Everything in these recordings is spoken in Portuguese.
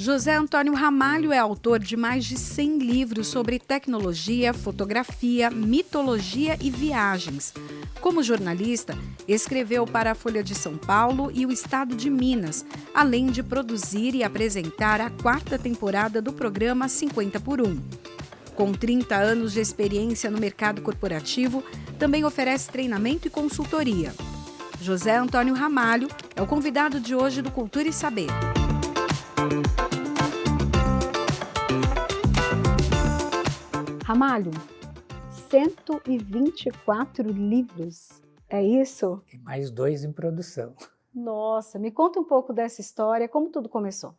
José Antônio Ramalho é autor de mais de 100 livros sobre tecnologia, fotografia, mitologia e viagens. Como jornalista, escreveu para a Folha de São Paulo e o Estado de Minas, além de produzir e apresentar a 4ª temporada do programa 50 por 1. Com 30 anos de experiência no mercado corporativo, também oferece treinamento e consultoria. José Antônio Ramalho é o convidado de hoje do Cultura e Saber. Ramalho, 124 livros, é isso? E mais 2 em produção. Nossa, me conta um pouco dessa história, como tudo começou?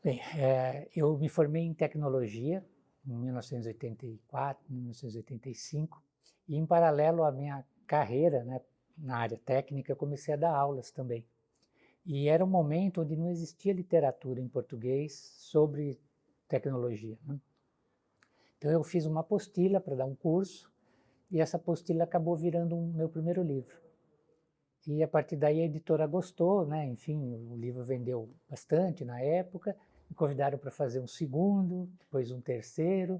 Bem, eu me formei em tecnologia em 1984, 1985, e em paralelo à minha carreira, né, na área técnica, eu comecei a dar aulas também. E era um momento onde não existia literatura em português sobre tecnologia, né? Então eu fiz uma apostila para dar um curso, e essa apostila acabou virando meu primeiro livro. E a partir daí a editora gostou, né? Enfim, o livro vendeu bastante na época, me convidaram para fazer um segundo, depois um terceiro,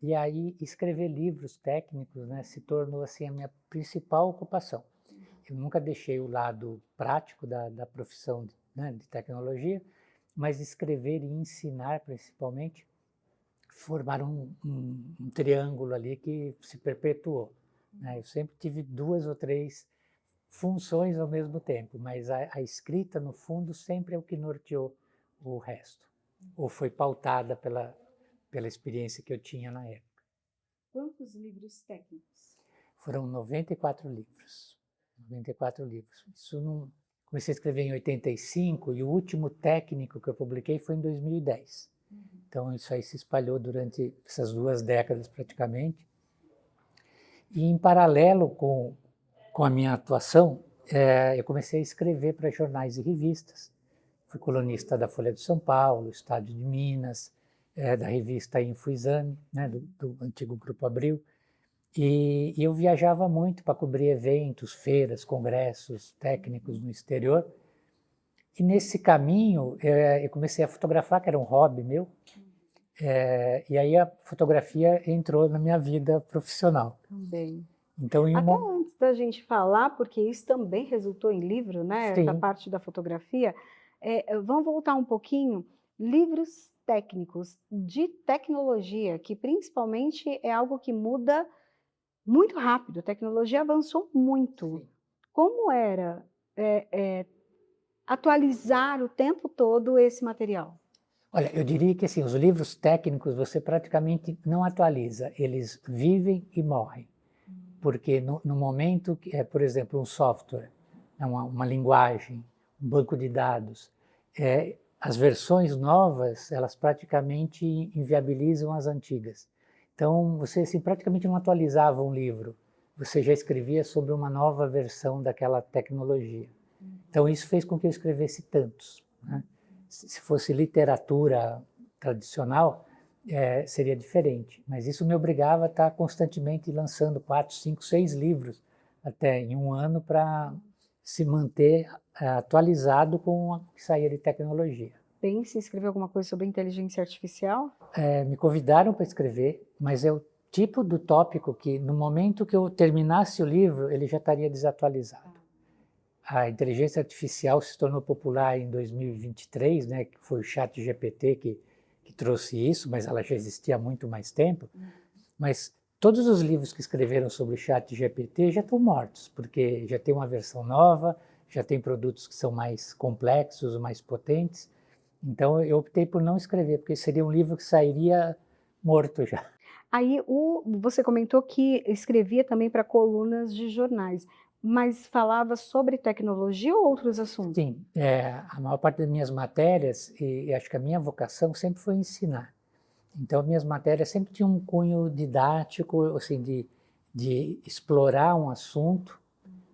e aí escrever livros técnicos, né, se tornou assim a minha principal ocupação. Eu nunca deixei o lado prático da profissão, né, de tecnologia, mas escrever e ensinar principalmente formaram um triângulo ali que se perpetuou, né? Eu sempre tive 2 ou 3 funções ao mesmo tempo, mas a escrita, no fundo, sempre é o que norteou o resto, ou foi pautada pela experiência que eu tinha na época. Quantos livros técnicos? Foram 94 livros. 94 livros. Isso não, comecei a escrever em 85 e o último técnico que eu publiquei foi em 2010. Então isso aí se espalhou durante essas 2 décadas praticamente. E em paralelo com a minha atuação, eu comecei a escrever para jornais e revistas. Fui colunista da Folha de São Paulo, Estado de Minas, da revista InfoExame, né, do antigo Grupo Abril. E eu viajava muito para cobrir eventos, feiras, congressos técnicos no exterior. E nesse caminho eu comecei a fotografar, que era um hobby meu. E aí a fotografia entrou na minha vida profissional. Também. Então, Até antes da gente falar, porque isso também resultou em livro, né? Essa sim, parte da fotografia. Vamos voltar um pouquinho. Livros técnicos de tecnologia, que principalmente é algo que muda muito rápido. A tecnologia avançou muito. sim. Como era atualizar o tempo todo esse material? Olha, eu diria que assim, os livros técnicos você praticamente não atualiza, eles vivem e morrem. Porque no momento que, por exemplo, um software, uma linguagem, um banco de dados, as versões novas, elas praticamente inviabilizam as antigas. Então, você assim, praticamente não atualizava um livro, você já escrevia sobre uma nova versão daquela tecnologia. Então, isso fez com que eu escrevesse tantos, né? Se fosse literatura tradicional, seria diferente, mas isso me obrigava a estar constantemente lançando 4, 5, 6 livros até em um ano para se manter atualizado com o que saía de tecnologia. Pense em escrever alguma coisa sobre inteligência artificial? Me convidaram para escrever, mas é o tipo do tópico que no momento que eu terminasse o livro, ele já estaria desatualizado. A inteligência artificial se tornou popular em 2023, né, que foi o ChatGPT que trouxe isso, mas ela já existia há muito mais tempo. Mas todos os livros que escreveram sobre o ChatGPT já estão mortos, porque já tem uma versão nova, já tem produtos que são mais complexos, mais potentes. Então eu optei por não escrever, porque seria um livro que sairia morto já. Aí você comentou que escrevia também para colunas de jornais, mas falava sobre tecnologia ou outros assuntos? Sim, a maior parte das minhas matérias, e acho que a minha vocação sempre foi ensinar. Então, minhas matérias sempre tinham um cunho didático, assim, de explorar um assunto,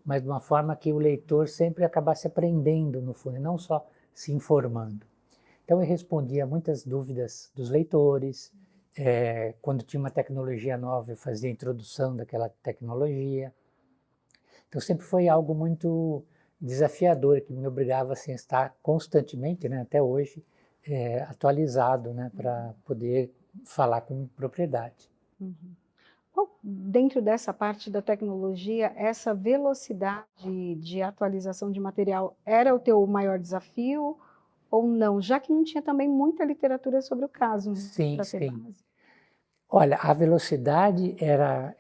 mas de uma forma que o leitor sempre acabasse aprendendo, no fundo, e não só se informando. Então, eu respondia muitas dúvidas dos leitores. Quando tinha uma tecnologia nova, eu fazia a introdução daquela tecnologia. Então, sempre foi algo muito desafiador, que me obrigava assim, a estar constantemente, né, até hoje, atualizado, né, para poder falar com propriedade. Uhum. Dentro dessa parte da tecnologia, essa velocidade de atualização de material era o teu maior desafio ou não? Já que não tinha também muita literatura sobre o caso, né, Sim, para ter sim. base. Olha, a velocidade era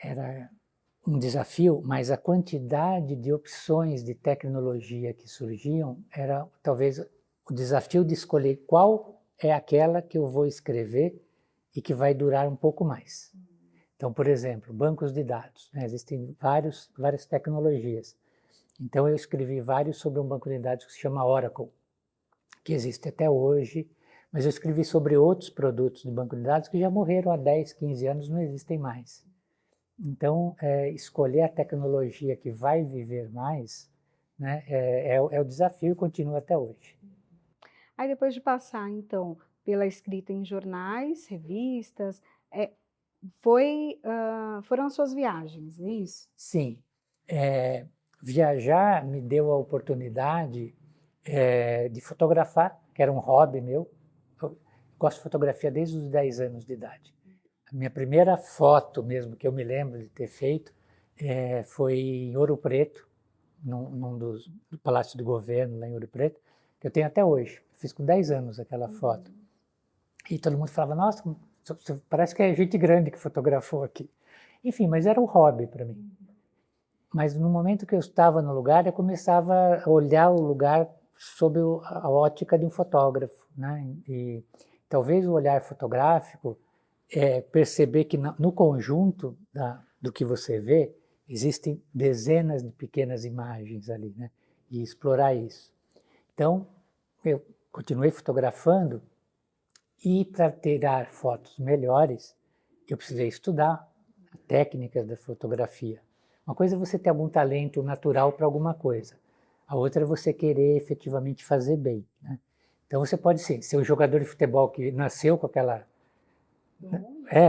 um desafio, mas a quantidade de opções de tecnologia que surgiam era talvez o desafio de escolher qual é aquela que eu vou escrever e que vai durar um pouco mais. Então, por exemplo, bancos de dados, né? Existem várias tecnologias. Então, eu escrevi vários sobre um banco de dados que se chama Oracle, que existe até hoje, mas eu escrevi sobre outros produtos de banco de dados que já morreram há 10, 15 anos, não existem mais. Então, escolher a tecnologia que vai viver mais, né, é o desafio e continua até hoje. Aí depois de passar, então, pela escrita em jornais, revistas, foram as suas viagens, é isso? Sim, viajar me deu a oportunidade de fotografar, que era um hobby meu. Eu gosto de fotografia desde os 10 anos de idade. A minha primeira foto mesmo que eu me lembro de ter feito foi em Ouro Preto, do Palácio do Governo, lá em Ouro Preto, que eu tenho até hoje. Fiz com 10 anos aquela foto. E todo mundo falava, nossa, parece que é gente grande que fotografou aqui. Enfim, mas era um hobby para mim. Mas no momento que eu estava no lugar, eu começava a olhar o lugar sob a ótica de um fotógrafo, né? E talvez o olhar fotográfico perceber que no conjunto do que você vê, existem dezenas de pequenas imagens ali, né? E explorar isso. Então, eu continuei fotografando e para tirar fotos melhores, eu precisei estudar técnicas da fotografia. Uma coisa é você ter algum talento natural para alguma coisa. A outra é você querer efetivamente fazer bem, né? Então você pode ser um jogador de futebol que nasceu com aquela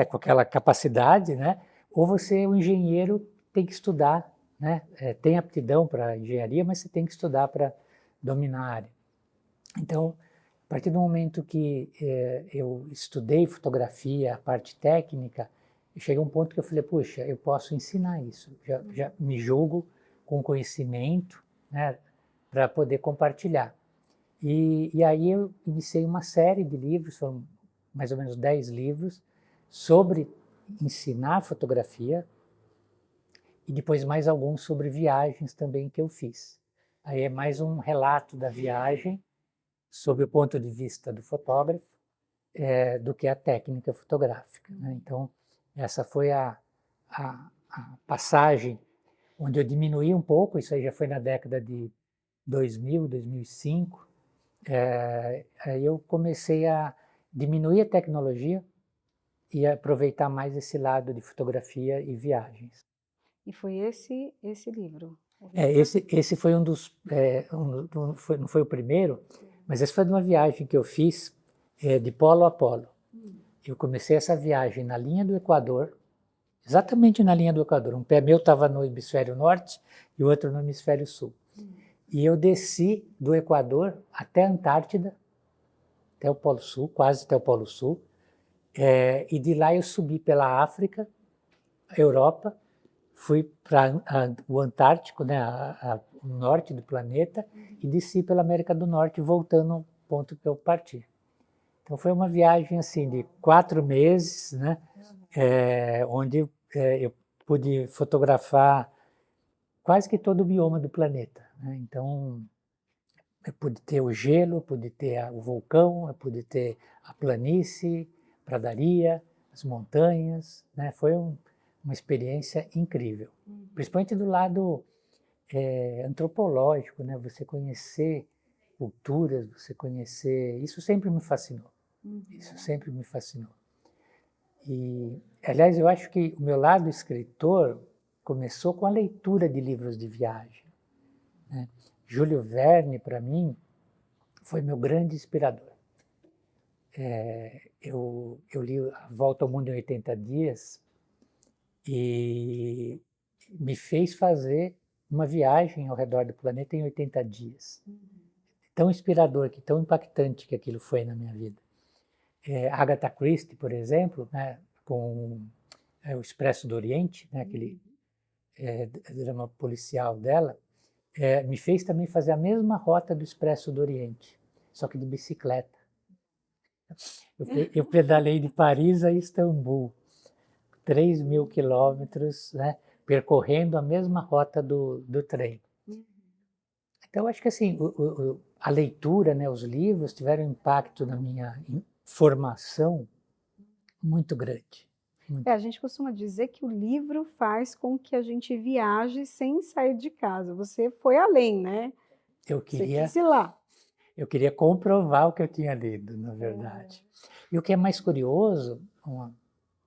com aquela capacidade, né? Ou você é um engenheiro, tem que estudar, né? Tem aptidão para engenharia, mas você tem que estudar para dominar a área. Então, a partir do momento que eu estudei fotografia, a parte técnica, cheguei a um ponto que eu falei, puxa, eu posso ensinar isso. Já me julgo com conhecimento, né, para poder compartilhar. E aí eu iniciei uma série de livros, foram mais ou menos 10 livros, sobre ensinar fotografia e depois mais alguns sobre viagens também que eu fiz. Aí é mais um relato da viagem, sob o ponto de vista do fotógrafo, do que a técnica fotográfica, né? Então, essa foi a passagem onde eu diminuí um pouco, isso aí já foi na década de 2000, 2005, aí eu comecei a diminuir a tecnologia e aproveitar mais esse lado de fotografia e viagens. E foi esse livro? Esse foi um dos, não foi o primeiro, mas esse foi de uma viagem que eu fiz de polo a polo. Eu comecei essa viagem na linha do Equador, exatamente na linha do Equador. Um pé meu estava no hemisfério norte e o outro no hemisfério sul. E eu desci do Equador até a Antártida, até o Polo Sul, quase até o Polo Sul, e de lá eu subi pela África, Europa, fui para o Antártico, né, o norte do planeta, e desci pela América do Norte, voltando ao ponto que eu parti. Então foi uma viagem assim de 4 meses, né, onde eu pude fotografar quase que todo o bioma do planeta, né? Então eu pude ter o gelo, pude ter o vulcão, eu pude ter a planície, pradaria, as montanhas, né? Foi uma experiência incrível, principalmente do lado antropológico, né? Você conhecer culturas, você conhecer, isso sempre me fascinou. Isso sempre me fascinou. E, aliás, eu acho que o meu lado escritor começou com a leitura de livros de viagem, né? Júlio Verne, para mim, foi meu grande inspirador. Eu li A Volta ao Mundo em 80 Dias e me fez fazer uma viagem ao redor do planeta em 80 dias. tão inspirador, tão impactante que aquilo foi na minha vida. Agatha Christie, por exemplo, né, com o Expresso do Oriente, né, aquele drama policial dela, me fez também fazer a mesma rota do Expresso do Oriente, só que de bicicleta. Eu pedalei de Paris a Istambul, 3.000 quilômetros, né, percorrendo a mesma rota do trem. Então, acho que assim, a leitura, né, os livros tiveram um impacto na minha formação muito grande. A gente costuma dizer que o livro faz com que a gente viaje sem sair de casa. Você foi além, né? Você quis ir lá. Eu queria comprovar o que eu tinha lido, na verdade. E o que é mais curioso,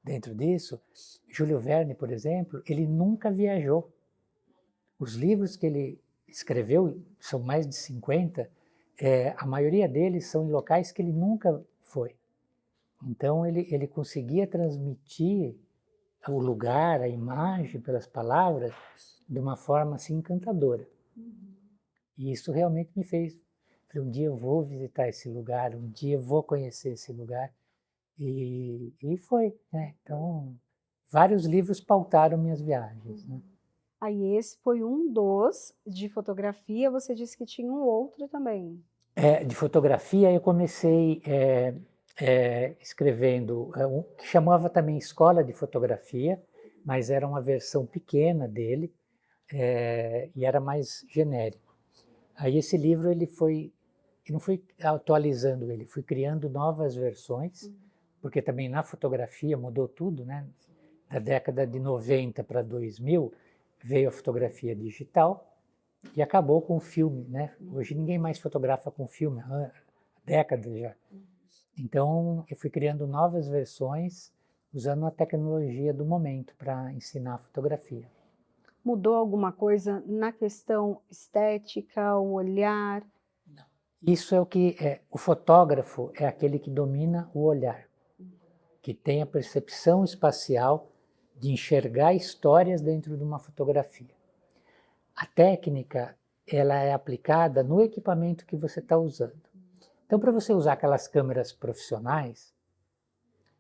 dentro disso, Júlio Verne, por exemplo, ele nunca viajou. Os livros que ele escreveu, são mais de 50, a maioria deles são em locais que ele nunca foi. Então ele conseguia transmitir o lugar, a imagem, pelas palavras, de uma forma assim encantadora. E isso realmente me fez, um dia eu vou visitar esse lugar, um dia eu vou conhecer esse lugar. E foi, né? Então, vários livros pautaram minhas viagens, né? Aí esse foi um dos de fotografia, você disse que tinha um outro também. De fotografia eu comecei escrevendo, que chamava também Escola de Fotografia, mas era uma versão pequena dele, e era mais genérico. Aí esse livro eu não fui atualizando ele, fui criando novas versões, porque também na fotografia mudou tudo, né? Da década de 90 para 2000 veio a fotografia digital e acabou com o filme, né? Hoje ninguém mais fotografa com filme, há décadas já. Então eu fui criando novas versões usando a tecnologia do momento para ensinar fotografia. Mudou alguma coisa na questão estética, o olhar? Não. Isso é o que o fotógrafo é aquele que domina o olhar, que tem a percepção espacial de enxergar histórias dentro de uma fotografia. A técnica, ela é aplicada no equipamento que você está usando. Então, para você usar aquelas câmeras profissionais,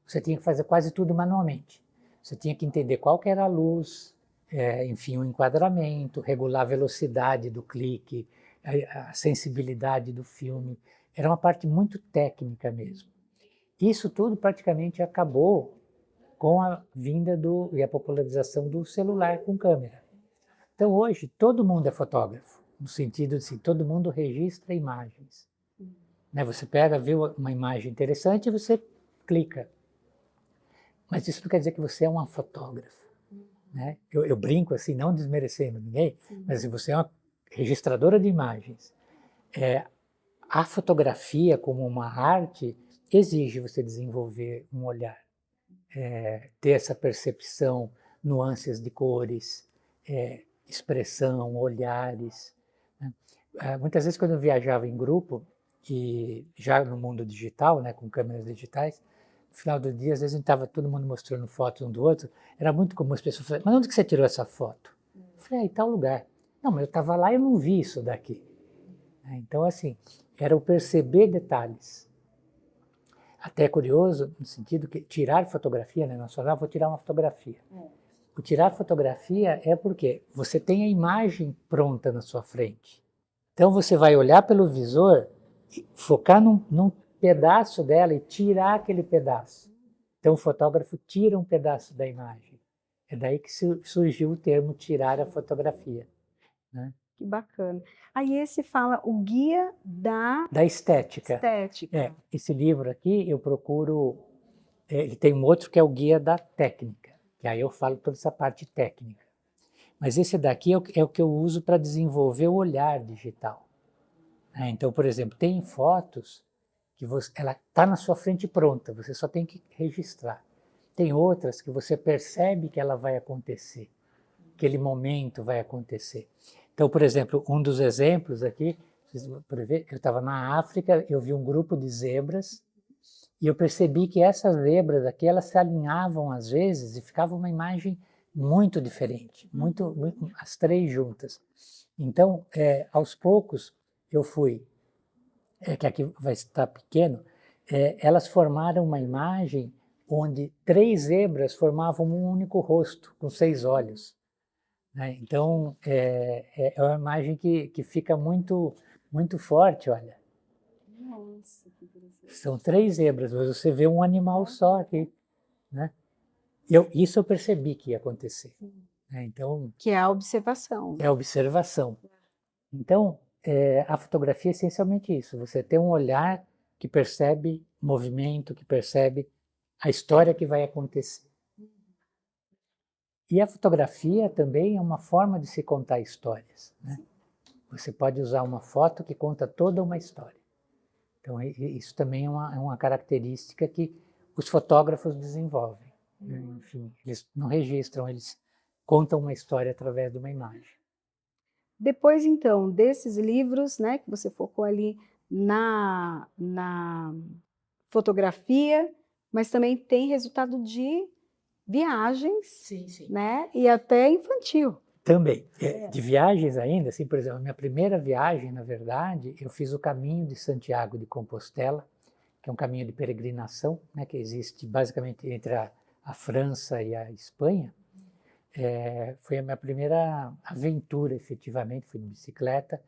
você tinha que fazer quase tudo manualmente. Você tinha que entender qual que era a luz, enfim, o enquadramento, regular a velocidade do clique, a sensibilidade do filme. Era uma parte muito técnica mesmo. Isso tudo praticamente acabou com a vinda e a popularização do celular com câmera. Então hoje todo mundo é fotógrafo, no sentido de que todo mundo registra imagens. Né? Você pega, vê uma imagem interessante e você clica. Mas isso não quer dizer que você é uma fotógrafa. Né? Eu brinco assim, não desmerecendo ninguém, mas se você é uma registradora de imagens, a fotografia como uma arte exige você desenvolver um olhar. Ter essa percepção, nuances de cores, expressão, olhares. Né? Muitas vezes quando eu viajava em grupo, e já no mundo digital, né, com câmeras digitais, no final do dia, às vezes estava todo mundo mostrando fotos um do outro, era muito comum as pessoas falarem, mas onde que você tirou essa foto? Eu falei, em tal lugar. Não, mas eu estava lá e eu não vi isso daqui. Então, assim, era o perceber detalhes. Até é curioso, no sentido que tirar fotografia, né? Nós falamos, vou tirar uma fotografia. O tirar fotografia é porque você tem a imagem pronta na sua frente. Então você vai olhar pelo visor, focar num pedaço dela e tirar aquele pedaço. Então o fotógrafo tira um pedaço da imagem. É daí que surgiu o termo tirar a fotografia. Né? Que bacana. Aí esse fala o guia da estética. Esse livro aqui eu procuro, ele tem um outro que é o guia da técnica, que aí eu falo toda essa parte técnica. Mas esse daqui é o que eu uso para desenvolver o olhar digital. Então, por exemplo, tem fotos que ela está na sua frente pronta, você só tem que registrar. Tem outras que você percebe que ela vai acontecer, aquele momento vai acontecer. Então, por exemplo, um dos exemplos aqui, eu estava na África, eu vi um grupo de zebras e eu percebi que essas zebras aqui, elas se alinhavam às vezes e ficava uma imagem muito diferente, as três juntas. Então, aos poucos, eu fui que aqui vai estar pequeno, elas formaram uma imagem onde 3 zebras formavam um único rosto, com 6 olhos. Né? Então, é uma imagem que fica muito, muito forte, olha. Nossa, que interessante. São 3 zebras, mas você vê um animal só aqui. Né? Isso eu percebi que ia acontecer. Né? Então, Que é a observação. é a observação. Então, a fotografia é essencialmente isso. Você tem um olhar que percebe movimento, que percebe a história que vai acontecer. E a fotografia também é uma forma de se contar histórias. Né? Você pode usar uma foto que conta toda uma história. Então, isso também é uma característica que os fotógrafos desenvolvem. Né? Enfim, eles não registram, eles contam uma história através de uma imagem. Depois, então, desses livros, né, que você focou ali na fotografia, mas também tem resultado de viagens, Sim, sim. né, e até infantil. Também. De viagens ainda, assim, por exemplo, a minha primeira viagem, na verdade, eu fiz o caminho de Santiago de Compostela, que é um caminho de peregrinação, né, que existe basicamente entre a França e a Espanha. Foi a minha primeira aventura, efetivamente, fui de bicicleta.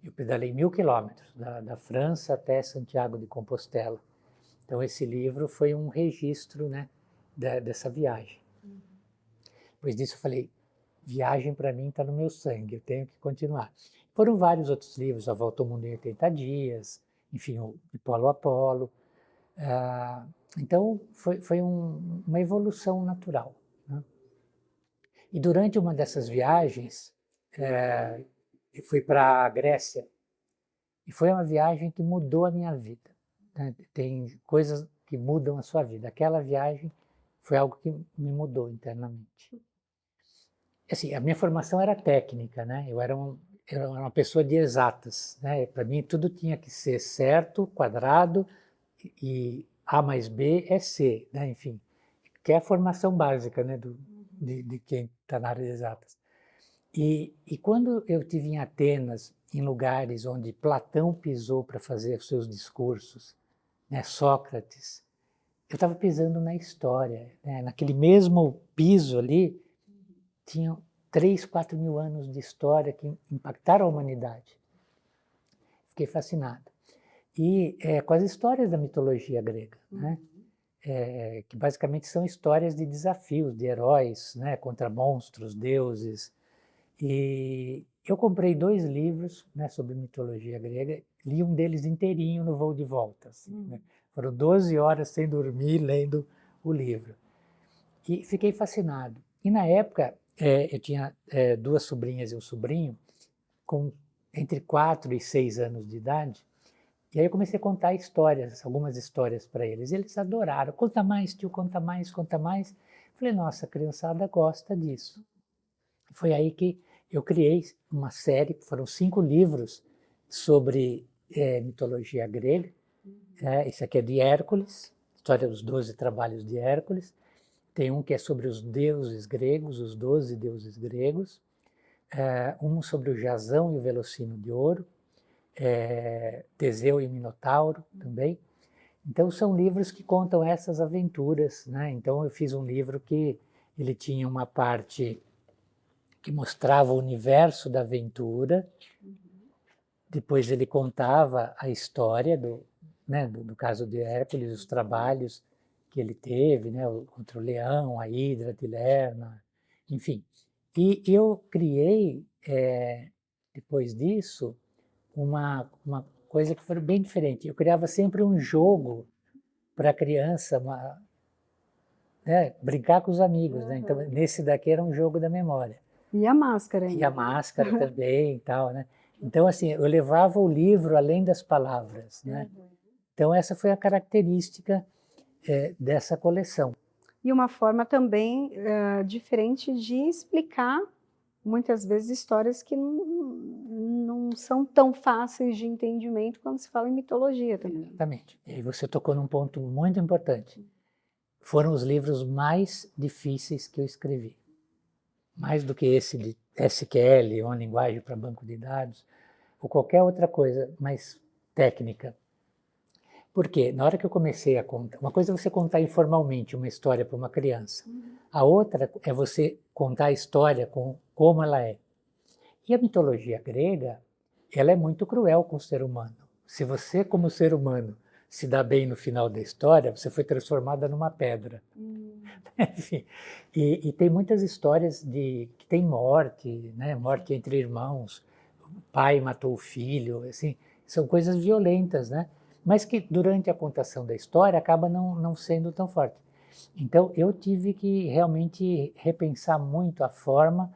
Eu pedalei 1000 quilômetros, da França até Santiago de Compostela. Então, esse livro foi um registro, né, dessa viagem. Depois disso, eu falei, viagem para mim está no meu sangue, eu tenho que continuar. Foram vários outros livros, A Volta ao Mundo em 80 Dias, enfim, o De Polo a Polo. Então, foi uma evolução natural. Né? E durante uma dessas viagens, eu fui para a Grécia, e foi uma viagem que mudou a minha vida. Né? Tem coisas que mudam a sua vida. Aquela viagem foi algo que me mudou internamente. Assim, a minha formação era técnica, né? Eu era uma pessoa de exatas, né? Para mim tudo tinha que ser certo, quadrado, e A mais B é C, né? Enfim, que é a formação básica, né? De quem está na área de exatas. E quando eu estive em Atenas, em lugares onde Platão pisou para fazer os seus discursos, né? Sócrates, eu estava pisando na história, né? Naquele mesmo piso ali, tinham 3, 4 mil anos de história que impactaram a humanidade. Fiquei fascinado. E com as histórias da mitologia grega, né? Que basicamente são histórias de desafios, de heróis, né? Contra monstros, deuses. E eu comprei 2 livros, né, sobre mitologia grega, li um deles inteirinho no voo de volta. Assim, né? Foram 12 horas sem dormir, lendo o livro. E fiquei fascinado. E na época, eu tinha 2 sobrinhas e um sobrinho, com entre 4 e 6 anos de idade, e aí eu comecei a contar histórias, algumas histórias para eles. E eles adoraram. Conta mais, tio, conta mais, conta mais. Falei, nossa, a criançada gosta disso. Foi aí que eu criei uma série, foram 5 livros sobre mitologia grega. Esse aqui é de Hércules, História dos 12 Trabalhos de Hércules. Tem um que é sobre os deuses gregos, os 12 deuses gregos. Um sobre o Jasão e o Velocino de Ouro. Teseu e o Minotauro também. Então são livros que contam essas aventuras, né? Então eu fiz um livro que ele tinha uma parte que mostrava o universo da aventura, depois ele contava a história do caso de Hércules, os trabalhos que ele teve, né, contra o leão, a hidra de Lerna, enfim. E eu criei, depois disso, uma coisa que foi bem diferente. Eu criava sempre um jogo para a criança, né, brincar com os amigos. Né? Então, nesse daqui era um jogo da memória. E a máscara ainda. E a máscara também e tal, né? Então, assim, eu levava o livro além das palavras, né? Então, essa foi a característica dessa coleção. E uma forma também diferente de explicar, muitas vezes, histórias que não são tão fáceis de entendimento quando se fala em mitologia também. Exatamente. E aí você tocou num ponto muito importante. Foram os livros mais difíceis que eu escrevi. Mais do que esse de SQL, uma linguagem para banco de dados, ou qualquer outra coisa mais técnica. Porque na hora que eu comecei a contar, uma coisa é você contar informalmente uma história para uma criança, a outra é você contar a história como ela é. E a mitologia grega, ela é muito cruel com o ser humano. Se você, como ser humano, se dá bem no final da história, você foi transformada numa pedra. Enfim, e tem muitas histórias que tem morte, né? Morte entre irmãos, o pai matou o filho, assim, são coisas violentas, né? Mas que durante a contação da história acaba não sendo tão forte. Então eu tive que realmente repensar muito a forma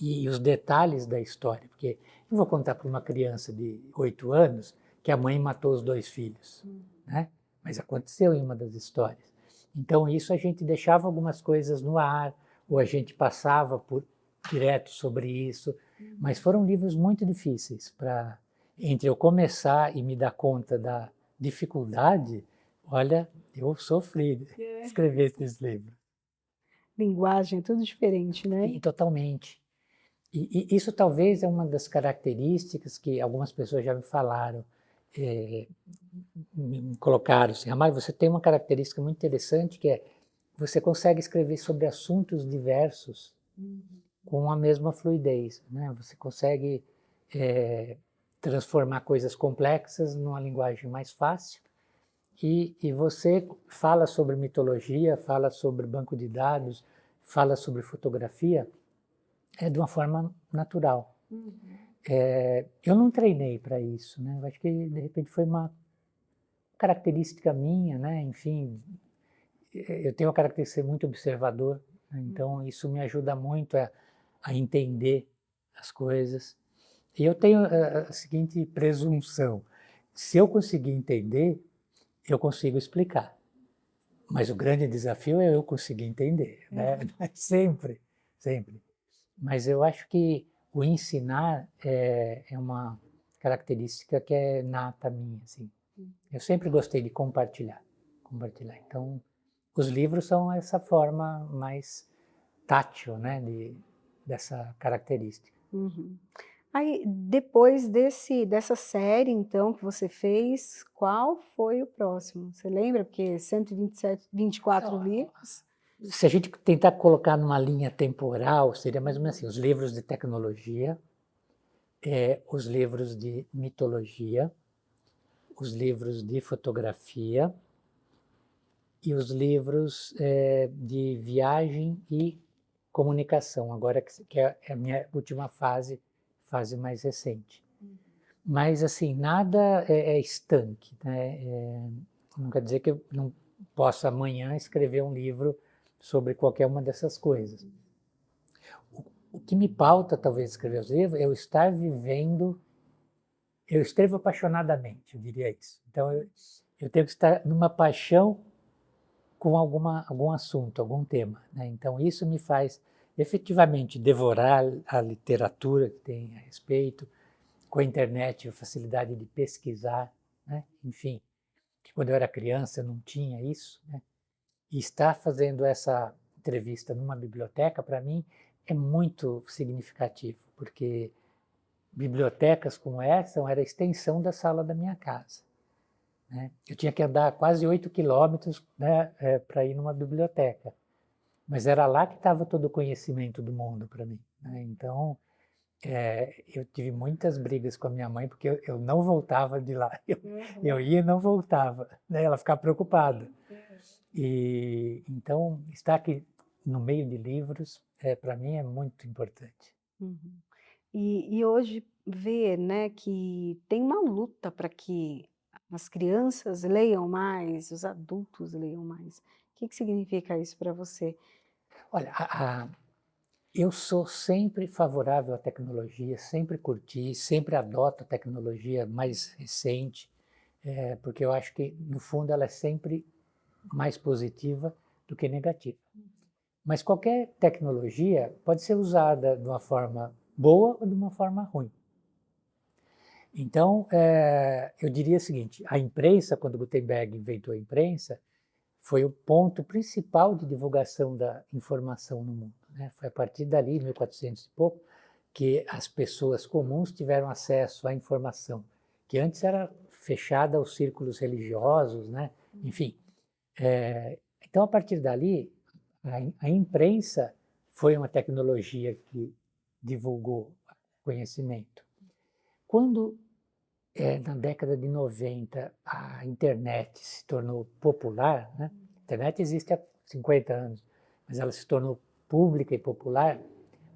e os detalhes da história, porque eu vou contar para uma criança de 8 anos que a mãe matou os 2 filhos, né? Mas aconteceu em uma das histórias. Então isso a gente deixava algumas coisas no ar, ou a gente passava direto sobre isso, mas foram livros muito difíceis para entre eu começar e me dar conta da dificuldade. Olha, eu sofri escrever esses livros. Linguagem, é tudo diferente, né? E totalmente. E isso talvez é uma das características que algumas pessoas já me falaram, me colocaram assim, Ramalho, você tem uma característica muito interessante que é você consegue escrever sobre assuntos diversos com a mesma fluidez, né? Você consegue transformar coisas complexas numa linguagem mais fácil e você fala sobre mitologia, fala sobre banco de dados, fala sobre fotografia de uma forma natural. Eu não treinei para isso, né? Eu acho que de repente foi uma característica minha, né? Enfim, eu tenho a característica de ser muito observador, né? Então isso me ajuda muito a entender as coisas. E eu tenho a seguinte presunção: se eu conseguir entender, eu consigo explicar. Mas o grande desafio é eu conseguir entender, né? Sempre, sempre. Mas eu acho que o ensinar é uma característica que é nata minha, assim. Eu sempre gostei de compartilhar. Então, os livros são essa forma mais tátil, né, dessa característica. Aí, depois dessa série, então, que você fez, qual foi o próximo? Você lembra? Porque 124 livros. Se a gente tentar colocar numa linha temporal, seria mais ou menos assim, os livros de tecnologia, os livros de mitologia, os livros de fotografia e os livros de viagem e comunicação, agora que é a minha última fase mais recente. Mas, assim, nada é estanque, né? Não quer dizer que eu não possa amanhã escrever um livro sobre qualquer uma dessas coisas. O que me pauta, talvez, escrever os livros, é eu estar vivendo. Eu escrevo apaixonadamente, eu diria isso. Então, eu tenho que estar numa paixão com algum assunto, algum tema, né? Então, isso me faz efetivamente devorar a literatura que tem a respeito, com a internet, a facilidade de pesquisar, né? Enfim, que quando eu era criança eu não tinha isso, né? E estar fazendo essa entrevista numa biblioteca, para mim, é muito significativo, porque bibliotecas como essa era a extensão da sala da minha casa, né? Eu tinha que andar quase 8 quilômetros, né, para ir numa biblioteca, mas era lá que estava todo o conhecimento do mundo para mim, né? Então, eu tive muitas brigas com a minha mãe porque eu não voltava de lá. Eu ia e não voltava, né? Ela ficava preocupada. E então estar aqui no meio de livros, para mim é muito importante. E hoje ver, né, que tem uma luta para que as crianças leiam mais, os adultos leiam mais. O que significa isso para você? Olha, eu sou sempre favorável à tecnologia, sempre curti, sempre adoto a tecnologia mais recente, porque eu acho que, no fundo, ela é sempre mais positiva do que negativa. Mas qualquer tecnologia pode ser usada de uma forma boa ou de uma forma ruim. Então, eu diria o seguinte, a imprensa, quando Gutenberg inventou a imprensa, foi o ponto principal de divulgação da informação no mundo, né? Foi a partir dali, 1400 e pouco, que as pessoas comuns tiveram acesso à informação, que antes era fechada aos círculos religiosos, né? Enfim. Então, a partir dali, a imprensa foi uma tecnologia que divulgou conhecimento. Quando, na década de 90, a internet se tornou popular, né? A internet existe há 50 anos, mas ela se tornou pública e popular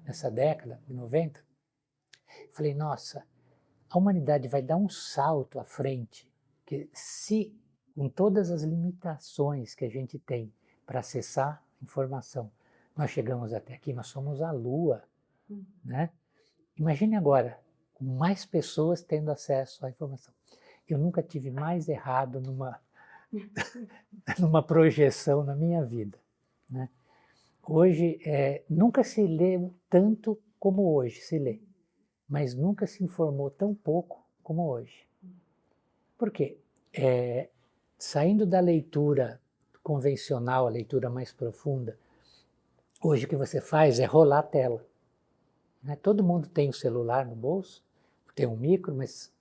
nessa década de 90, falei, nossa, a humanidade vai dar um salto à frente, que se, com todas as limitações que a gente tem para acessar informação, nós chegamos até aqui, nós somos a Lua, né? Imagine agora, com mais pessoas tendo acesso à informação. Eu nunca tive mais errado numa projeção na minha vida, né? Hoje, nunca se leu tanto como hoje se lê, mas nunca se informou tão pouco como hoje. Por quê? Saindo da leitura convencional, a leitura mais profunda, hoje o que você faz é rolar a tela, né? Todo mundo tem um celular no bolso, tem um micro, mas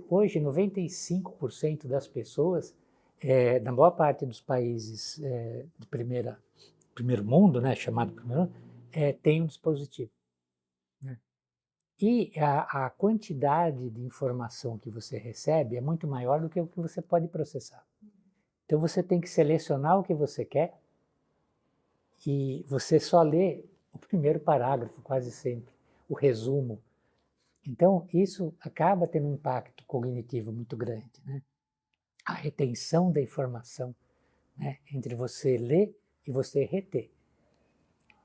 hoje 95% das pessoas, na maior parte dos países de primeiro mundo, né, chamado primeiro mundo, tem um dispositivo, né? E a quantidade de informação que você recebe é muito maior do que o que você pode processar. Então você tem que selecionar o que você quer e você só lê o primeiro parágrafo, quase sempre, o resumo. Então isso acaba tendo um impacto cognitivo muito grande, né? A retenção da informação, né, entre você ler e você reter.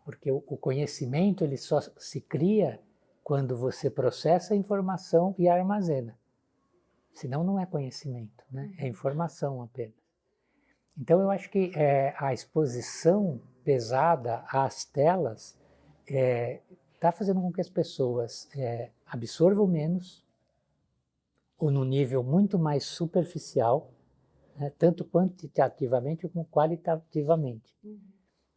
Porque o conhecimento ele só se cria quando você processa a informação e a armazena. Senão não é conhecimento, né? É informação apenas. Então eu acho que a exposição pesada às telas está fazendo com que as pessoas absorvam menos, ou num nível muito mais superficial, né, tanto quantitativamente como qualitativamente.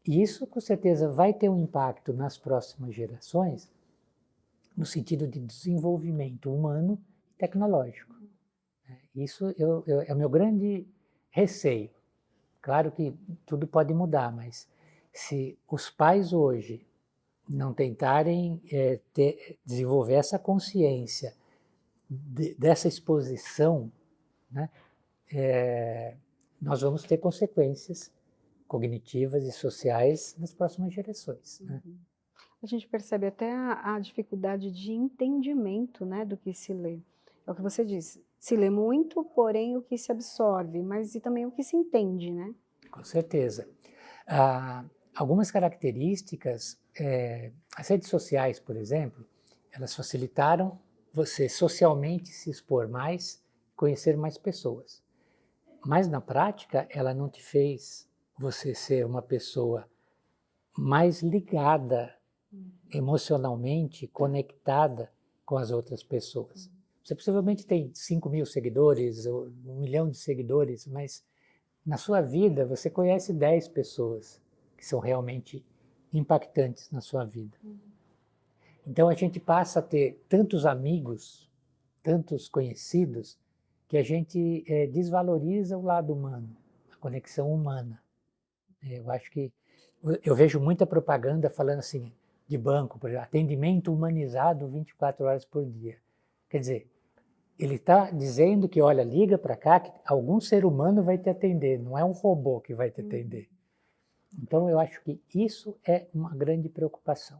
E isso, com certeza, vai ter um impacto nas próximas gerações, no sentido de desenvolvimento humano e tecnológico. Isso é o meu grande receio. Claro que tudo pode mudar, mas se os pais hoje não tentarem desenvolver essa consciência dessa exposição, né, nós vamos ter consequências cognitivas e sociais nas próximas gerações, né? A gente percebe até a dificuldade de entendimento, né, do que se lê. É o que você disse, se lê muito, porém o que se absorve, mas e também o que se entende, né? Com certeza. Algumas características, as redes sociais, por exemplo, elas facilitaram você socialmente se expor mais, conhecer mais pessoas. Mas na prática, ela não te fez você ser uma pessoa mais ligada emocionalmente, conectada com as outras pessoas. Você possivelmente tem 5.000 seguidores, ou 1 milhão de seguidores, mas na sua vida você conhece 10 pessoas que são realmente impactantes na sua vida. Então a gente passa a ter tantos amigos, tantos conhecidos, que a gente desvaloriza o lado humano, a conexão humana. Eu acho que eu vejo muita propaganda falando assim, de banco, por exemplo, atendimento humanizado 24 horas por dia. Quer dizer, ele está dizendo que, olha, liga para cá, que algum ser humano vai te atender, não é um robô que vai te atender. Então eu acho que isso é uma grande preocupação.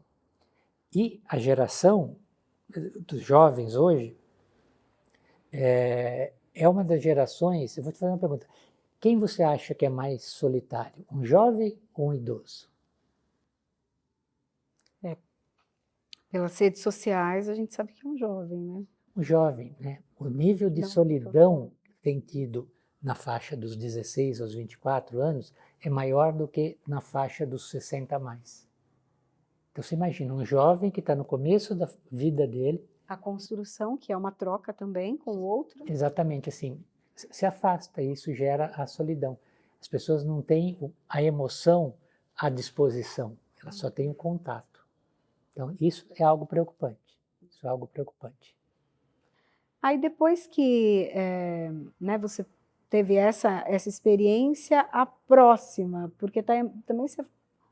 E a geração dos jovens hoje é uma das gerações, eu vou te fazer uma pergunta, quem você acha que é mais solitário, um jovem ou um idoso? Pelas redes sociais a gente sabe que é um jovem, né? Um jovem, né? O nível de solidão que tem tido na faixa dos 16 aos 24 anos é maior do que na faixa dos 60 a mais. Então você imagina um jovem que está no começo da vida dele. A construção, que é uma troca também com o outro. Exatamente assim, se afasta e isso gera a solidão. As pessoas não têm a emoção à disposição, elas só têm o contato. Então isso é algo preocupante, isso é algo preocupante. Aí depois que né, você teve essa experiência, a próxima, porque também você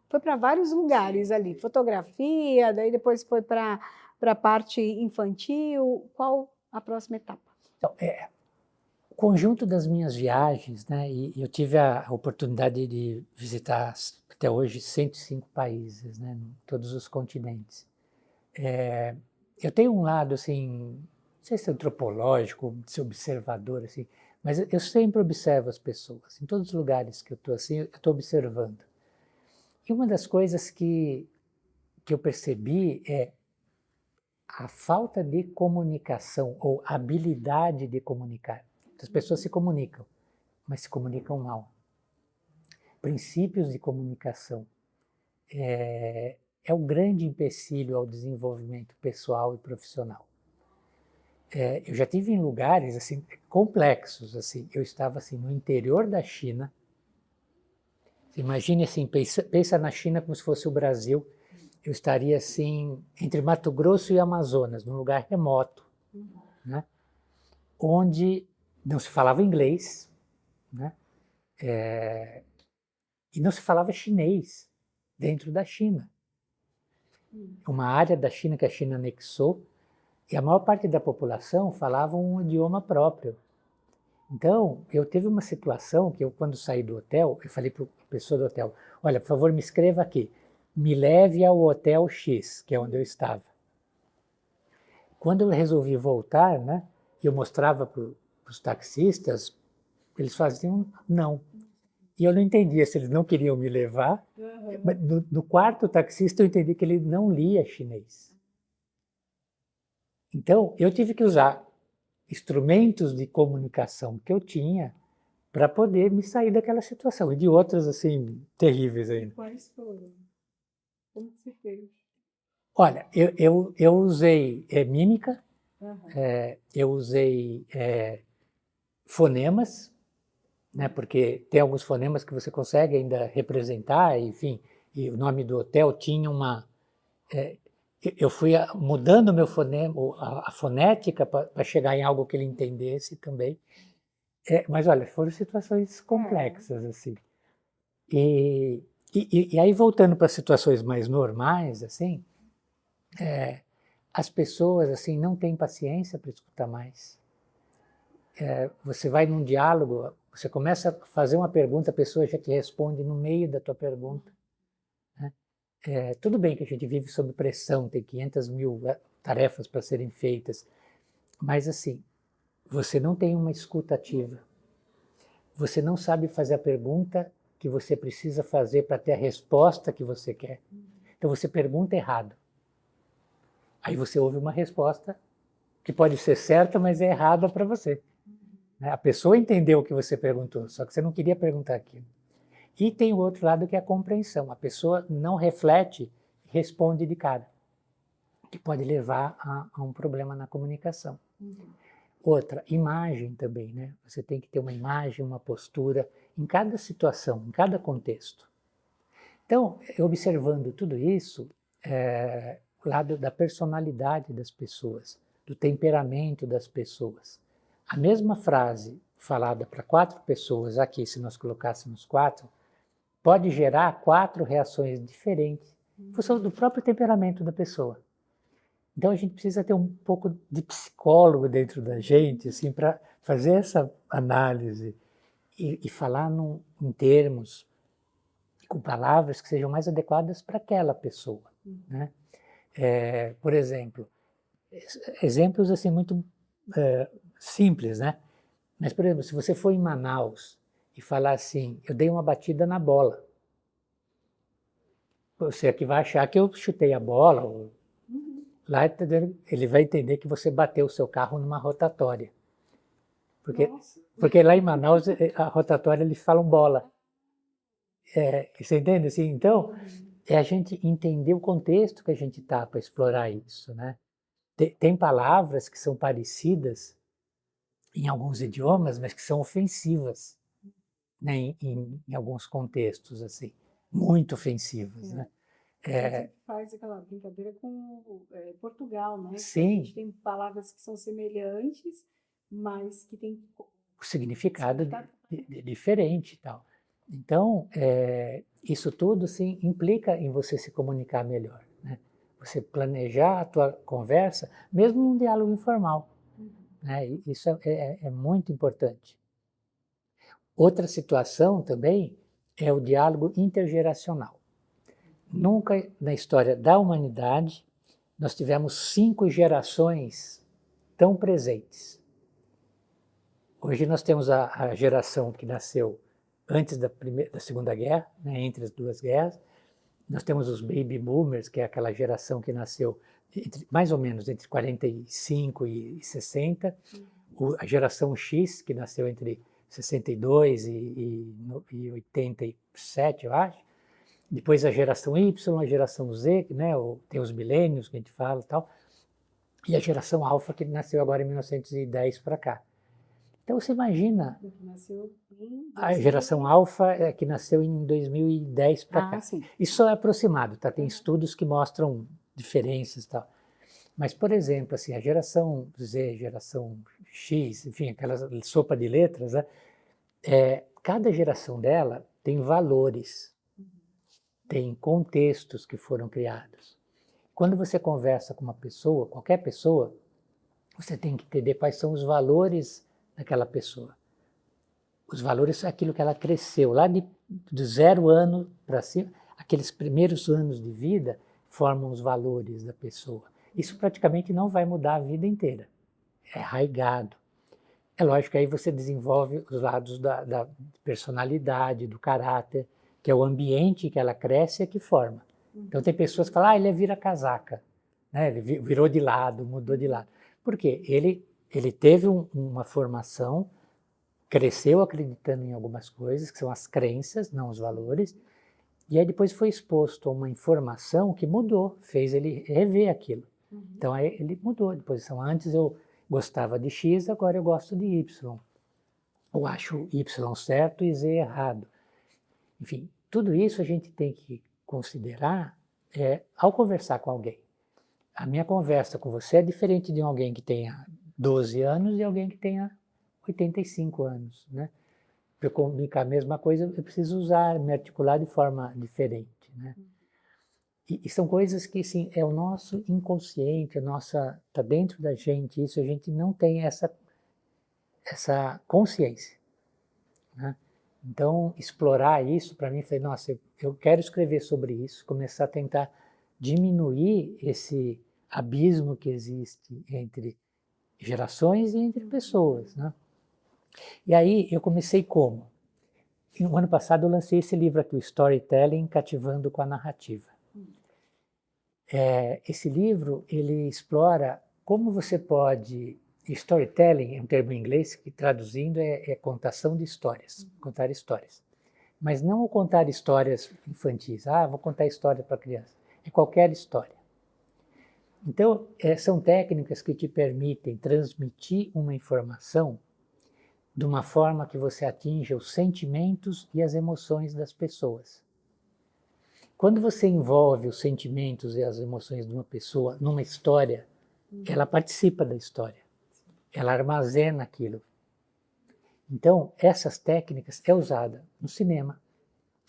foi para vários lugares ali, fotografia, daí depois foi para a parte infantil, qual a próxima etapa? Então, o conjunto das minhas viagens, né, e eu tive a oportunidade de visitar até hoje 105 países, né, em todos os continentes. Eu tenho um lado, assim, não sei se é antropológico, de ser observador, assim, mas eu sempre observo as pessoas. Em todos os lugares que eu estou assim, eu estou observando. E uma das coisas que eu percebi é a falta de comunicação ou habilidade de comunicar. As pessoas se comunicam, mas se comunicam mal. Princípios de comunicação é o grande empecilho ao desenvolvimento pessoal e profissional. Eu já tive em lugares assim complexos, assim. Eu estava assim no interior da China. Imagine assim, pensa na China como se fosse o Brasil. Eu estaria assim entre Mato Grosso e Amazonas, num lugar remoto, né? Onde não se falava inglês, né? E não se falava chinês dentro da China. Uma área da China que a China anexou, e a maior parte da população falava um idioma próprio. Então, eu teve uma situação que eu, quando saí do hotel, eu falei para a pessoa do hotel, olha, por favor, me escreva aqui, me leve ao Hotel X, que é onde eu estava. Quando eu resolvi voltar, né, eu mostrava para os taxistas, eles faziam não. E eu não entendia se eles não queriam me levar, mas no quarto taxista eu entendi que ele não lia chinês. Então, eu tive que usar instrumentos de comunicação que eu tinha para poder me sair daquela situação. E de outras, assim, terríveis ainda. Quais foram? Como que você fez? Olha, eu usei mímica, eu usei fonemas, né, porque tem alguns fonemas que você consegue ainda representar, enfim, e o nome do hotel tinha uma... eu fui mudando meu fonema, a fonética para chegar em algo que ele entendesse também. Mas olha, foram situações complexas, assim. E aí, voltando para situações mais normais, assim, as pessoas assim não têm paciência para escutar mais. Você vai num diálogo, você começa a fazer uma pergunta, a pessoa já te responde no meio da tua pergunta. Né? Tudo bem que a gente vive sob pressão, tem 500 mil tarefas para serem feitas, mas assim, você não tem uma escuta ativa. Você não sabe fazer a pergunta que você precisa fazer para ter a resposta que você quer. Então você pergunta errado. Aí você ouve uma resposta que pode ser certa, mas é errada para você. A pessoa entendeu o que você perguntou, só que você não queria perguntar aquilo. E tem o outro lado que é a compreensão. A pessoa não reflete e responde de cara, que pode levar a um problema na comunicação. Outra, imagem também, né? Você tem que ter uma imagem, uma postura em cada situação, em cada contexto. Então, observando tudo isso, o lado da personalidade das pessoas, do temperamento das pessoas. A mesma frase falada para 4 pessoas aqui, se nós colocássemos 4, pode gerar 4 reações diferentes, em função do próprio temperamento da pessoa. Então a gente precisa ter um pouco de psicólogo dentro da gente, assim, para fazer essa análise e falar em termos, com palavras que sejam mais adequadas para aquela pessoa, né? Por exemplo, exemplos assim muito simples, né? Mas, por exemplo, se você for em Manaus e falar assim, eu dei uma batida na bola, você aqui vai achar que eu chutei a bola, ou... Lá ele vai entender que você bateu o seu carro numa rotatória. Porque lá em Manaus, a rotatória, eles falam bola. Você entende? Assim, então, a gente entender o contexto que a gente está para explorar isso, né? Tem palavras que são parecidas em alguns idiomas, mas que são ofensivas, né? Em alguns contextos, assim, muito ofensivas, né? Você faz aquela brincadeira com Portugal, né? Sim. A gente tem palavras que são semelhantes, mas que têm o significado diferente e tal. Então, isso tudo sim, implica em você se comunicar melhor, né? Você planejar a tua conversa, mesmo num diálogo informal, né? Isso é muito importante. Outra situação também é o diálogo intergeracional. Nunca na história da humanidade nós tivemos 5 gerações tão presentes. Hoje nós temos a geração que nasceu antes da Segunda Guerra, né, entre as duas guerras. Nós temos os baby boomers, que é aquela geração que nasceu mais ou menos entre 45 e 60. A geração X, que nasceu entre 62 e 87, eu acho. Depois a geração Y, a geração Z, né, tem os milênios que a gente fala e tal. E a geração Alpha, que nasceu agora em 1910 para cá. Então você imagina, a geração Alpha é que nasceu em 2010 para cá. Sim. Isso é aproximado, tá? Tem estudos que mostram diferenças e tal. Mas, por exemplo, assim, a geração Z, geração X, enfim, aquela sopa de letras, né? Cada geração dela tem valores, tem contextos que foram criados. Quando você conversa com uma pessoa, qualquer pessoa, você tem que entender quais são os valores daquela pessoa. Os valores são aquilo que ela cresceu, lá de 0 ano para cima, aqueles primeiros anos de vida formam os valores da pessoa. Isso praticamente não vai mudar a vida inteira, é arraigado. É lógico que aí você desenvolve os lados da personalidade, do caráter, que é o ambiente que ela cresce e que forma. Então tem pessoas que falam, ele é vira-casaca, né? Ele virou de lado, mudou de lado. Por quê? Ele teve uma formação, cresceu acreditando em algumas coisas, que são as crenças, não os valores, e aí depois foi exposto a uma informação que mudou, fez ele rever aquilo. Então aí ele mudou de posição. Antes eu gostava de X, agora eu gosto de Y. Eu acho Y certo e Z errado. Enfim, tudo isso a gente tem que considerar ao conversar com alguém. A minha conversa com você é diferente de alguém que tenha 12 anos e alguém que tenha 85 anos, né? Para eu comunicar a mesma coisa, eu preciso me articular de forma diferente, né? E são coisas que, sim, é o nosso inconsciente, está dentro da gente, isso a gente não tem essa consciência, né? Então, explorar isso, para mim, foi, nossa, eu quero escrever sobre isso, começar a tentar diminuir esse abismo que existe entre gerações e entre pessoas, né? E aí eu comecei como? No ano passado eu lancei esse livro aqui, o Storytelling, Cativando com a Narrativa. Esse livro, ele explora como você pode... Storytelling é um termo em inglês que traduzindo é contação de histórias, contar histórias. Mas não o contar histórias infantis, vou contar história para criança. É qualquer história. Então, são técnicas que te permitem transmitir uma informação de uma forma que você atinja os sentimentos e as emoções das pessoas. Quando você envolve os sentimentos e as emoções de uma pessoa numa história, ela participa da história, ela armazena aquilo. Então, essas técnicas é usada no cinema,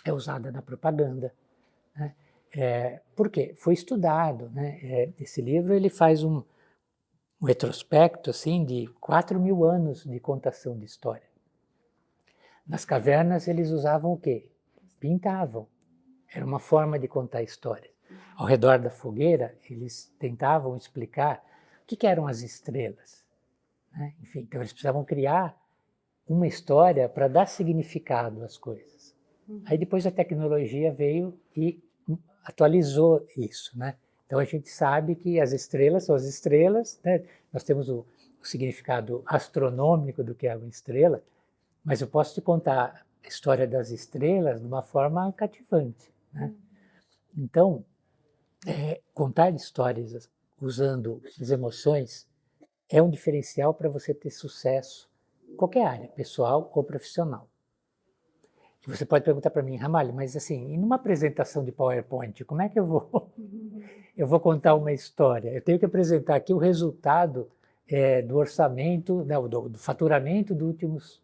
é usada na propaganda, né? Por quê? Foi estudado, né? Esse livro ele faz um retrospecto assim, de 4.000 anos de contação de história. Nas cavernas eles usavam o quê? Pintavam. Era uma forma de contar histórias. Ao redor da fogueira, eles tentavam explicar o que eram as estrelas, né? Enfim, então eles precisavam criar uma história para dar significado às coisas. Aí depois a tecnologia veio e atualizou isso, né? Então a gente sabe que as estrelas são as estrelas, né? Nós temos o significado astronômico do que é uma estrela, mas eu posso te contar a história das estrelas de uma forma cativante, né? Então, contar histórias usando as emoções é um diferencial para você ter sucesso em qualquer área, pessoal ou profissional. Você pode perguntar para mim, Ramalho, mas assim, e numa apresentação de PowerPoint, como é que eu vou contar uma história? Eu tenho que apresentar aqui o resultado do orçamento, não, do faturamento dos últimos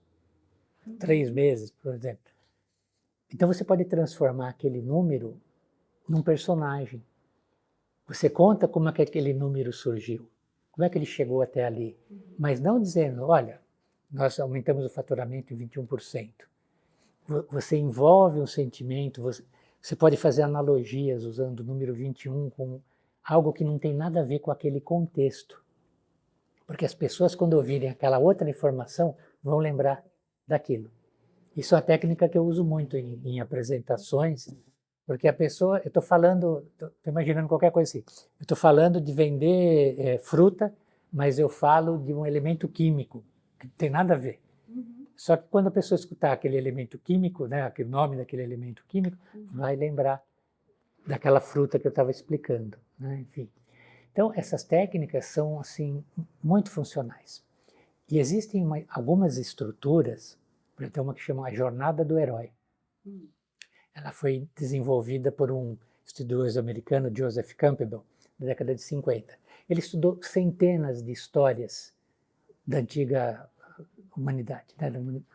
3 meses, por exemplo. Então você pode transformar aquele número num personagem. Você conta como é que aquele número surgiu, como é que ele chegou até ali, mas não dizendo, olha, nós aumentamos o faturamento em 21%. Você envolve um sentimento, você pode fazer analogias usando o número 21 com algo que não tem nada a ver com aquele contexto. Porque as pessoas, quando ouvirem aquela outra informação, vão lembrar daquilo. Isso é uma técnica que eu uso muito em apresentações, porque a pessoa, eu estou falando, estou imaginando qualquer coisa assim, eu estou falando de vender fruta, mas eu falo de um elemento químico, que não tem nada a ver. Só que quando a pessoa escutar aquele elemento químico, né, aquele nome daquele elemento químico, vai lembrar daquela fruta que eu estava explicando, né, enfim. Então, essas técnicas são, assim, muito funcionais. E existem algumas estruturas, por exemplo, uma que chama a Jornada do Herói. Ela foi desenvolvida por um estudioso americano, Joseph Campbell, na década de 50. Ele estudou centenas de histórias da antiga humanidade, né,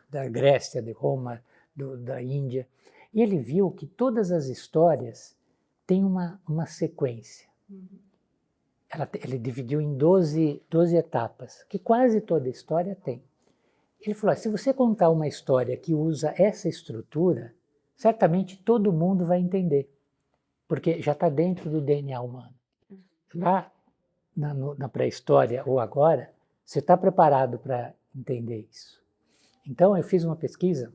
da Grécia, de Roma, da Índia. E ele viu que todas as histórias têm uma sequência. Ele dividiu em 12 etapas, que quase toda história tem. Ele falou, se você contar uma história que usa essa estrutura, certamente todo mundo vai entender, porque já está dentro do DNA humano. Lá na pré-história ou agora, você está preparado para entender isso. Então, eu fiz uma pesquisa,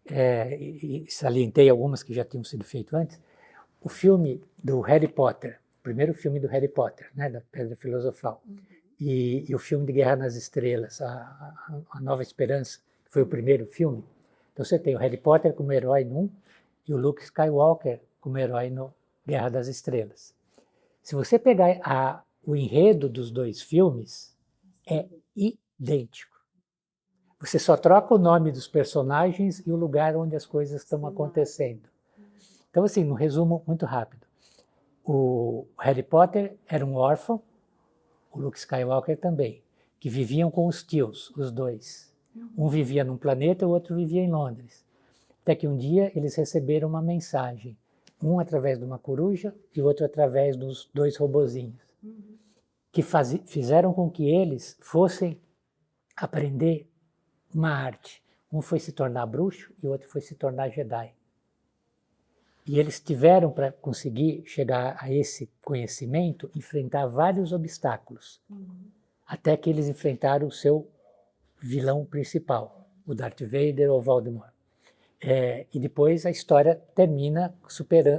e salientei algumas que já tinham sido feitas antes. O filme do Harry Potter, o primeiro filme do Harry Potter, né, da Pedra Filosofal, e o filme de Guerra nas Estrelas, a Nova Esperança, que foi o primeiro filme. Então, você tem o Harry Potter como herói num, e o Luke Skywalker como herói no Guerra das Estrelas. Se você pegar o enredo dos 2 filmes, é idêntico. Você só troca o nome dos personagens e o lugar onde as coisas estão acontecendo. Então, assim, no resumo muito rápido. O Harry Potter era um órfão, o Luke Skywalker também, que viviam com os tios, os 2. Um vivia num planeta, o outro vivia em Londres. Até que um dia eles receberam uma mensagem, um através de uma coruja e o outro através dos 2 robozinhos, que fizeram com que eles fossem aprender uma arte. Um foi se tornar bruxo e o outro foi se tornar Jedi. E eles tiveram, para conseguir chegar a esse conhecimento, enfrentar vários obstáculos. Até que eles enfrentaram o seu vilão principal, o Darth Vader ou Voldemort. E depois a história termina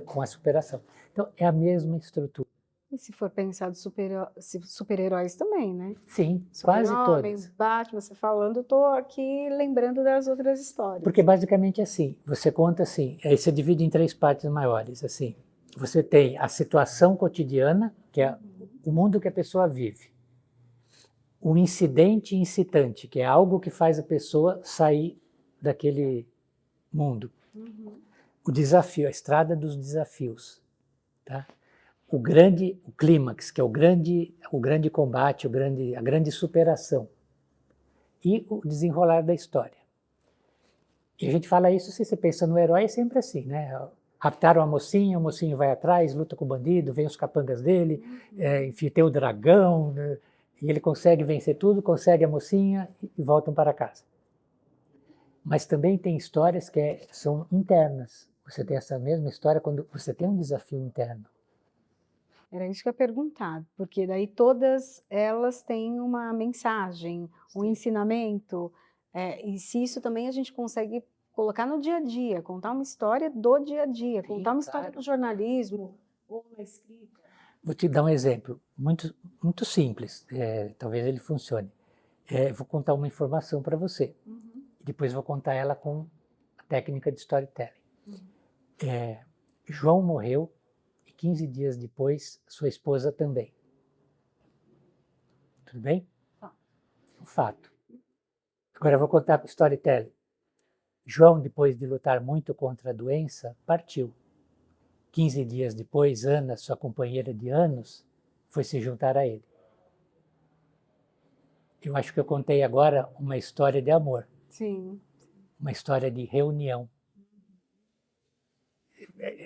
com a superação. Então, é a mesma estrutura. E se for pensar de super-heróis também, né? Sim, quase todos. Batman, você falando, eu estou aqui lembrando das outras histórias. Porque basicamente é assim, você conta assim, aí você divide em 3 partes maiores, assim. Você tem a situação cotidiana, que é o mundo que a pessoa vive. O incidente incitante, que é algo que faz a pessoa sair daquele mundo. O desafio, a estrada dos desafios, tá? O clímax, que é o grande combate, a grande superação. E o desenrolar da história. E a gente fala isso, se você pensa no herói, é sempre assim, né? Raptaram a mocinha, o mocinho vai atrás, luta com o bandido, vem os capangas dele, enfim, tem o dragão, né? E ele consegue vencer tudo, consegue a mocinha e voltam para casa. Mas também tem histórias que são internas. Você tem essa mesma história quando você tem um desafio interno. Era isso que eu ia perguntar, porque daí todas elas têm uma mensagem, um ensinamento, e se isso também a gente consegue colocar no dia a dia, contar uma história do dia a dia, contar uma história do jornalismo ou na escrita. Vou te dar um exemplo muito, muito simples, talvez ele funcione. Vou contar uma informação para você, e depois vou contar ela com a técnica de storytelling. João morreu, 15 dias depois, sua esposa também. Tudo bem? Um fato. Agora eu vou contar para o storytelling. João, depois de lutar muito contra a doença, partiu. 15 dias depois, Ana, sua companheira de anos, foi se juntar a ele. Eu acho que eu contei agora uma história de amor. Sim. Uma história de reunião.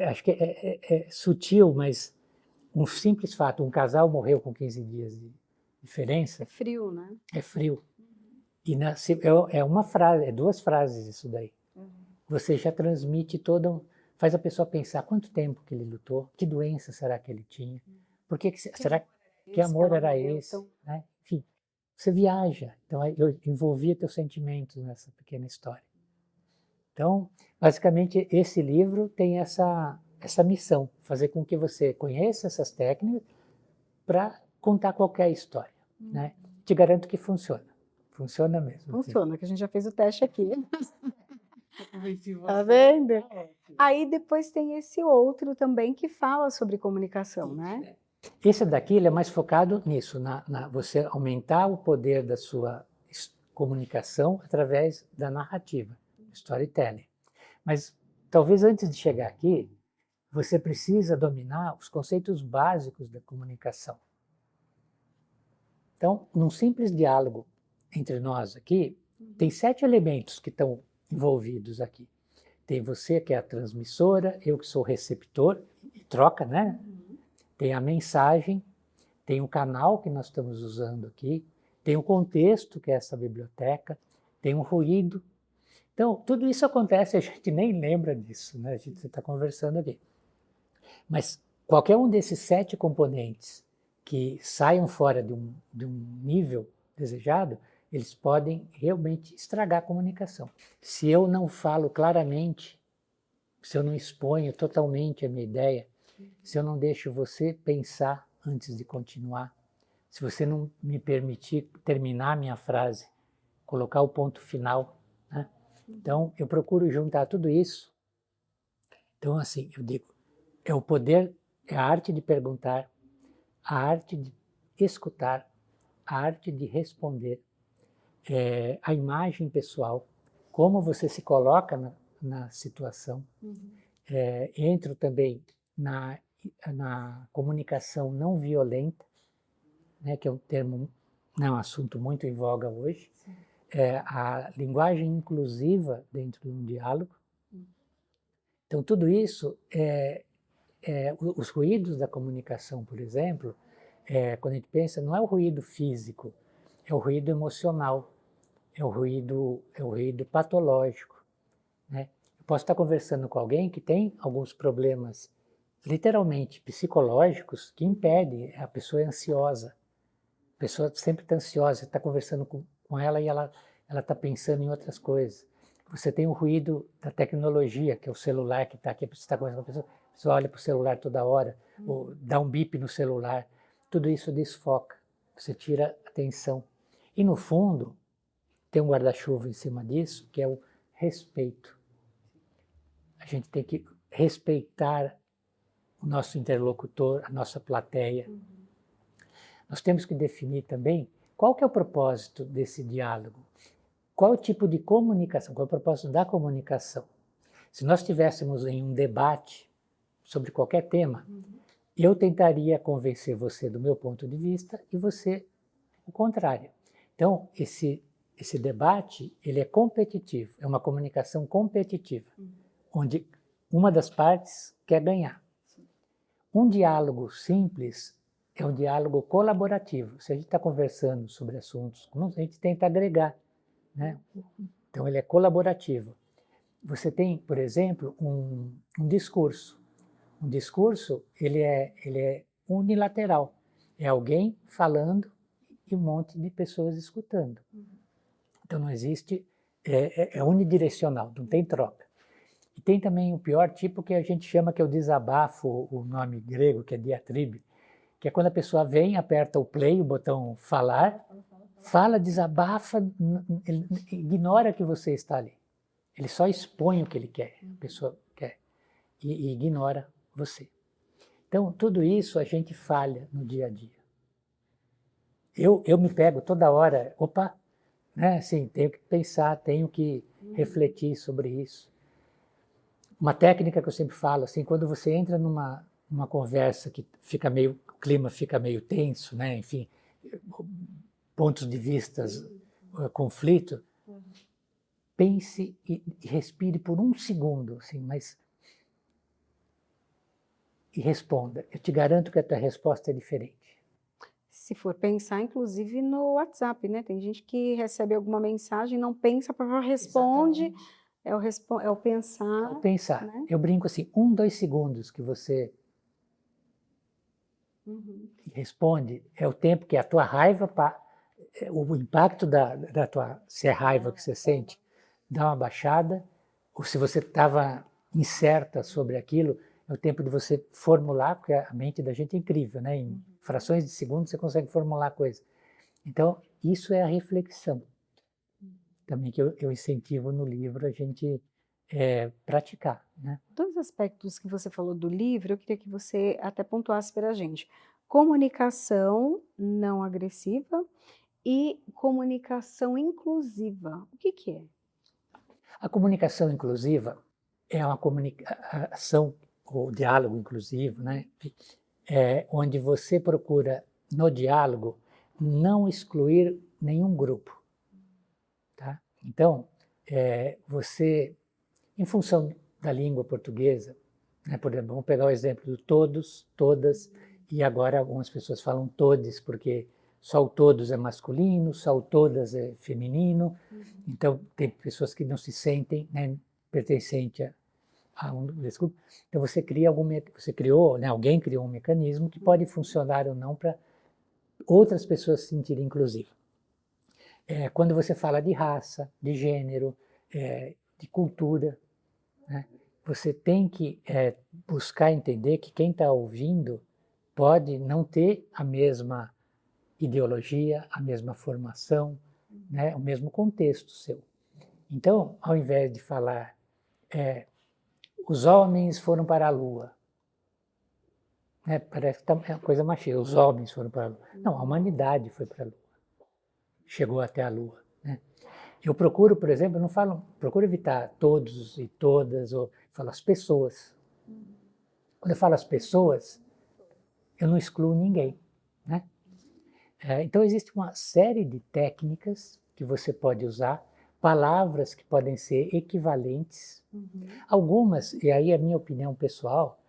Acho que é sutil, mas um simples fato, um casal morreu com 15 dias de diferença. É frio, né? É frio. E é uma frase, é 2 frases isso daí. Você já transmite faz a pessoa pensar quanto tempo que ele lutou, que doença será que ele tinha, será que amor era esse, né? Enfim, você viaja. Então eu envolvia teus sentimentos nessa pequena história. Então, basicamente, esse livro tem essa missão, fazer com que você conheça essas técnicas para contar qualquer história, né? Te garanto que funciona. Funciona mesmo. Funciona, que a gente já fez o teste aqui. Tá vendo? Aí depois tem esse outro também que fala sobre comunicação, né? Esse daqui ele é mais focado nisso, você aumentar o poder da sua comunicação através da narrativa, storytelling. Mas talvez antes de chegar aqui, você precisa dominar os conceitos básicos da comunicação. Então, num simples diálogo entre nós aqui, tem 7 elementos que estão envolvidos aqui. Tem você que é a transmissora, eu que sou o receptor, e troca, né? Tem a mensagem, tem o canal que nós estamos usando aqui, tem o contexto, que é essa biblioteca, tem o ruído. Então, tudo isso acontece, a gente nem lembra disso, né? A gente está conversando aqui. Mas qualquer um desses 7 componentes que saiam fora de um nível desejado, eles podem realmente estragar a comunicação. Se eu não falo claramente, se eu não exponho totalmente a minha ideia, se eu não deixo você pensar antes de continuar, se você não me permitir terminar a minha frase, colocar o ponto final, né? Então, eu procuro juntar tudo isso. Então, assim, eu digo, é o poder, é a arte de perguntar, a arte de escutar, a arte de responder, a imagem pessoal, como você se coloca na situação. Entro também na comunicação não violenta, né, que é um termo, não, um assunto muito em voga hoje. A linguagem inclusiva dentro de um diálogo. Então, tudo isso, os ruídos da comunicação, por exemplo, quando a gente pensa, não é o ruído físico, é o ruído emocional, é o ruído patológico, né? Eu posso estar conversando com alguém que tem alguns problemas, literalmente psicológicos, que impedem, a pessoa é ansiosa, a pessoa sempre está ansiosa, você está conversando com ela e ela está pensando em outras coisas. Você tem o ruído da tecnologia, que é o celular que está aqui, você está conversando com a pessoa olha para o celular toda hora, ou dá um bip no celular, tudo isso desfoca, você tira atenção. E no fundo, tem um guarda-chuva em cima disso, que é o respeito. A gente tem que respeitar o nosso interlocutor, a nossa plateia. Nós temos que definir também qual que é o propósito desse diálogo. Qual o tipo de comunicação, qual é o propósito da comunicação. Se nós estivéssemos em um debate sobre qualquer tema, eu tentaria convencer você do meu ponto de vista e você o contrário. Então, esse debate, ele é competitivo, é uma comunicação competitiva, onde uma das partes quer ganhar. Um diálogo simples é um diálogo colaborativo. Se a gente está conversando sobre assuntos, a gente tenta agregar, né? Então, ele é colaborativo. Você tem, por exemplo, um discurso. Um discurso, ele é unilateral. É alguém falando e um monte de pessoas escutando. Então não existe, é unidirecional, não tem troca. E tem também o pior tipo que a gente chama que é o desabafo, o nome grego que é diatribe, que é quando a pessoa vem, aperta o play, o botão falar, fala, desabafa, ele ignora que você está ali. Ele só expõe o que ele quer, a pessoa quer, e ignora você. Então, tudo isso a gente falha no dia a dia. Eu me pego toda hora, opa, né? Assim, tenho que pensar, tenho que refletir sobre isso. Uma técnica que eu sempre falo, assim, quando você entra numa conversa que fica meio, o clima fica meio tenso, né? Enfim, pontos de vistas, conflito, pense e respire por um segundo, assim, mas e responda. Eu te garanto que a tua resposta é diferente. Se for pensar, inclusive no WhatsApp, né? Tem gente que recebe alguma mensagem, não pensa, responde, é o pensar. Ao pensar, né? eu brinco assim, 2 segundos que você responde é o tempo que a tua raiva, o impacto da tua, se é raiva que você sente, dá uma baixada, ou se você estava incerta sobre aquilo, é o tempo de você formular, porque a mente da gente é incrível, né? Em frações de segundos você consegue formular coisas. Então, isso é a reflexão. Também que eu incentivo no livro a gente praticar, né? Dois aspectos que você falou do livro, eu queria que você até pontuasse para a gente. Comunicação não agressiva e comunicação inclusiva. O que que é? A comunicação inclusiva é uma comunicação, ou diálogo inclusivo, né? Onde você procura, no diálogo, não excluir nenhum grupo. Tá? Então, você, em função da língua portuguesa, né, por exemplo, vamos pegar o exemplo do todos, todas, e agora algumas pessoas falam todes, porque só o todos é masculino, só o todas é feminino. Então, tem pessoas que não se sentem, né, pertencente a um desse grupo. Então, você criou, né, alguém criou um mecanismo que pode funcionar ou não para outras pessoas se sentirem inclusivas. Quando você fala de raça, de gênero, de cultura, né, você tem que buscar entender que quem está ouvindo pode não ter a mesma ideologia, a mesma formação, né, o mesmo contexto seu. Então, ao invés de falar os homens foram para a Lua, né, parece que é uma coisa machista, os homens foram para a Lua. Não, a humanidade foi para a Lua, chegou até a Lua. Né? Eu procuro, por exemplo, procuro evitar todos e todas, ou falo as pessoas. Quando eu falo as pessoas, eu não excluo ninguém. Né? Então, existe uma série de técnicas que você pode usar, palavras que podem ser equivalentes. Algumas, e aí a minha opinião pessoal,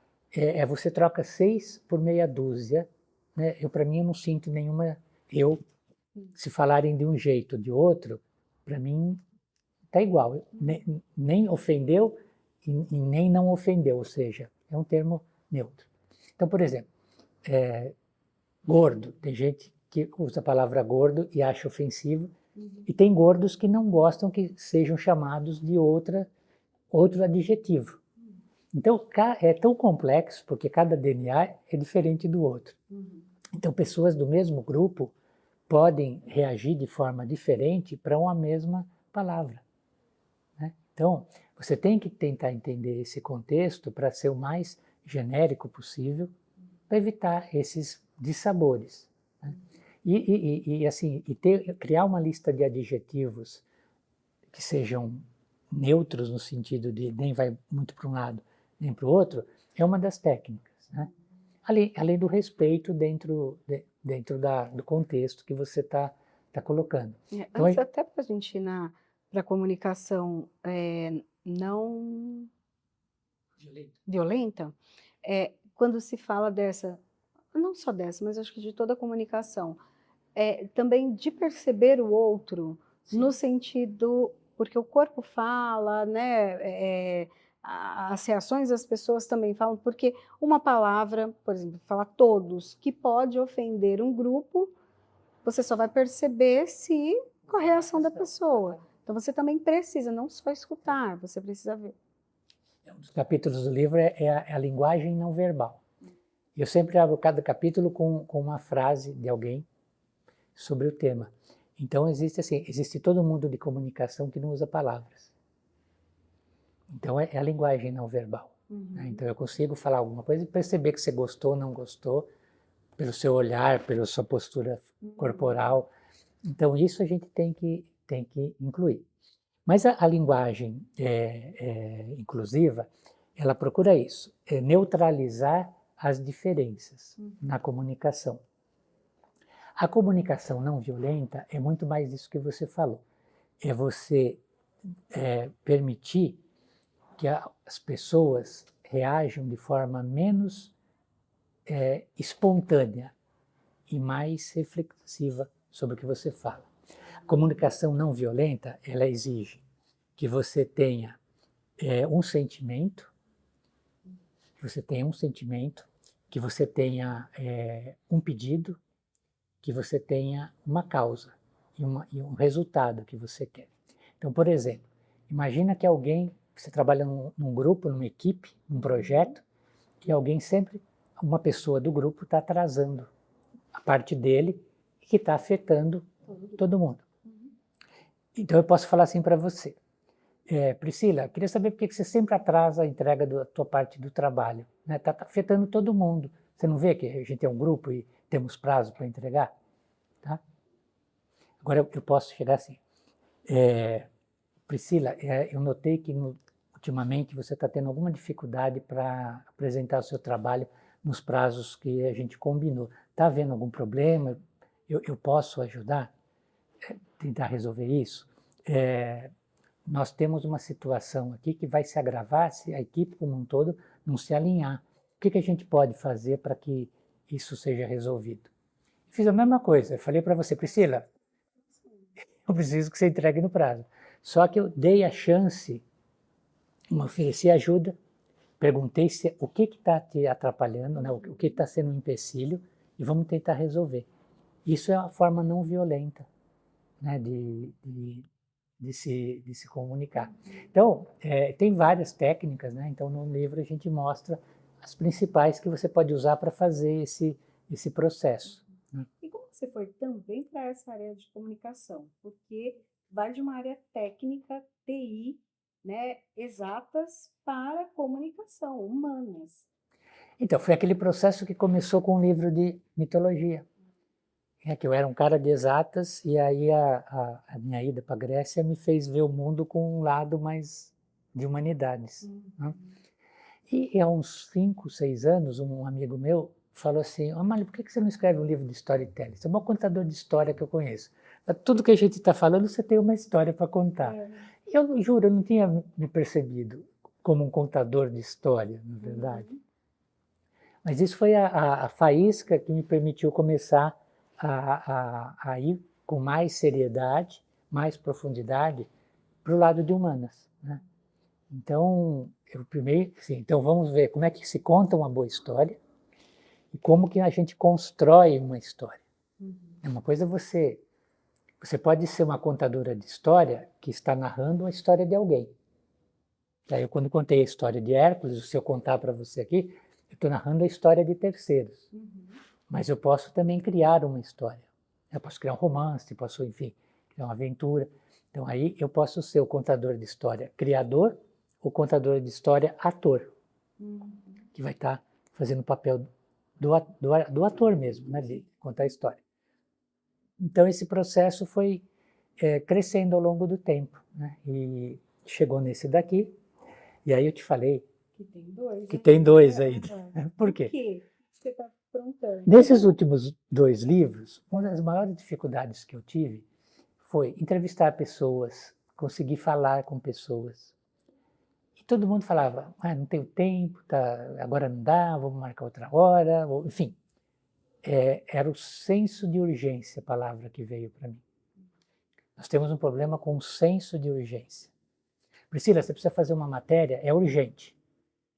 você troca 6 por meia dúzia. Né? Para mim, eu não sinto nenhuma... se falarem de um jeito ou de outro, para mim está igual. Nem ofendeu e nem não ofendeu, ou seja, é um termo neutro. Então, por exemplo, gordo. Tem gente que usa a palavra gordo e acha ofensivo, e tem gordos que não gostam que sejam chamados de outro adjetivo. Então, é tão complexo, porque cada DNA é diferente do outro. Então, pessoas do mesmo grupo podem reagir de forma diferente para uma mesma palavra. Né? Então, você tem que tentar entender esse contexto para ser o mais genérico possível, para evitar esses dissabores. Né? Criar uma lista de adjetivos que sejam neutros no sentido de nem vai muito para um lado nem para o outro, é uma das técnicas. Né? Além do respeito dentro do contexto que você está colocando. Então, Antes até para a gente ir para a comunicação não violenta, quando se fala dessa, não só dessa, mas acho que de toda a comunicação, também de perceber o outro, sim, no sentido, porque o corpo fala, né, as reações das pessoas também falam, porque uma palavra, por exemplo, falar todos, que pode ofender um grupo, você só vai perceber se com a reação da pessoa. Então você também precisa não só escutar, você precisa ver. Um dos capítulos do livro é a linguagem não verbal. Eu sempre abro cada capítulo com uma frase de alguém sobre o tema. Então existe todo mundo de comunicação que não usa palavras. Então é a linguagem não verbal. Né? Então eu consigo falar alguma coisa e perceber que você gostou ou não gostou, pelo seu olhar, pela sua postura corporal. Então isso a gente tem que tem que incluir. Mas a linguagem inclusiva, ela procura isso, neutralizar as diferenças na comunicação. A comunicação não violenta é muito mais isso que você falou. É você permitir que as pessoas reajam de forma menos espontânea e mais reflexiva sobre o que você fala. A comunicação não violenta, ela exige que você tenha um sentimento, que você tenha um pedido, que você tenha uma causa e um resultado que você quer. Então, por exemplo, imagina que você trabalha num grupo, numa equipe, num projeto, que uma pessoa do grupo está atrasando a parte dele e que está afetando todo mundo. Então eu posso falar assim para você, Priscila, queria saber por que você sempre atrasa a entrega da tua parte do trabalho, né? Está afetando todo mundo. Você não vê que a gente é um grupo e temos prazo para entregar? Tá? Agora eu posso chegar assim, Priscila, eu notei que ultimamente você está tendo alguma dificuldade para apresentar o seu trabalho nos prazos que a gente combinou. Está havendo algum problema? Eu posso ajudar? Tentar resolver isso? Nós temos uma situação aqui que vai se agravar se a equipe como um todo não se alinhar. O que a gente pode fazer para que isso seja resolvido? Fiz a mesma coisa, eu falei para você, Priscila, eu preciso que você entregue no prazo. Só que eu dei a chance, ofereci ajuda, perguntei o que está te atrapalhando, né, o que está sendo um empecilho, e vamos tentar resolver. Isso é uma forma não violenta, né, de se comunicar. Então, tem várias técnicas, né? Então no livro a gente mostra as principais que você pode usar para fazer esse processo. E como você foi também para essa área de comunicação? Porque vai de uma área técnica, TI, né, exatas para comunicação, humanas. Então, foi aquele processo que começou com um livro de mitologia. Que eu era um cara de exatas e aí a minha ida para a Grécia me fez ver o mundo com um lado mais de humanidades. Né? E há uns 5, 6 anos, um amigo meu falou assim, Amália, por que você não escreve um livro de storytelling? Você é o maior contador de história que eu conheço. Tudo que a gente está falando, você tem uma história para contar. Eu juro, eu não tinha me percebido como um contador de história, na verdade. Mas isso foi a faísca que me permitiu começar a ir com mais seriedade, mais profundidade para o lado de humanas. Né? Então, então vamos ver como é que se conta uma boa história e como que a gente constrói uma história. É uma coisa você pode ser uma contadora de história que está narrando a história de alguém. Eu quando contei a história de Hércules, se eu contar para você aqui, eu estou narrando a história de terceiros. Mas eu posso também criar uma história. Eu posso criar um romance, posso, enfim, criar uma aventura. Então aí eu posso ser o contador de história criador ou contador de história ator, que vai estar fazendo o papel do ator mesmo, né, de contar a história. Então esse processo foi crescendo ao longo do tempo, né, e chegou nesse daqui, e aí eu te falei que tem dois aí. Por quê? Por quê? Você está aprontando. Nesses últimos 2 livros, uma das maiores dificuldades que eu tive foi entrevistar pessoas, conseguir falar com pessoas. E todo mundo falava, não tenho tempo, agora não dá, vamos marcar outra hora, enfim. Era o senso de urgência a palavra que veio para mim. Nós temos um problema com o senso de urgência. Priscila, você precisa fazer uma matéria, é urgente.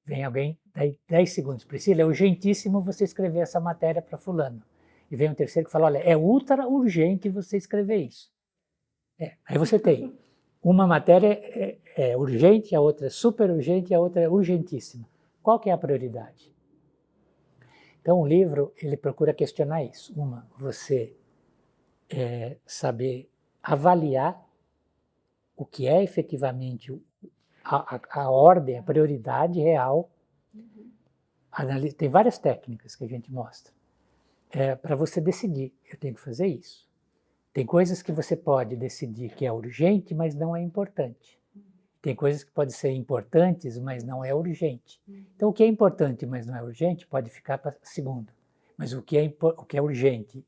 Vem alguém, daí 10 segundos. Priscila, é urgentíssimo você escrever essa matéria para fulano. E vem um terceiro que fala, olha, é ultra urgente você escrever isso. Aí você tem, uma matéria é urgente, a outra é super urgente e a outra é urgentíssima. Qual que é a prioridade? Então o livro, ele procura questionar isso. Você saber avaliar o que é efetivamente a ordem, a prioridade real. Tem várias técnicas que a gente mostra para você decidir, eu tenho que fazer isso. Tem coisas que você pode decidir que é urgente, mas não é importante. Tem coisas que podem ser importantes, mas não é urgente. Então, o que é importante, mas não é urgente, pode ficar para segundo. Mas o que é urgente,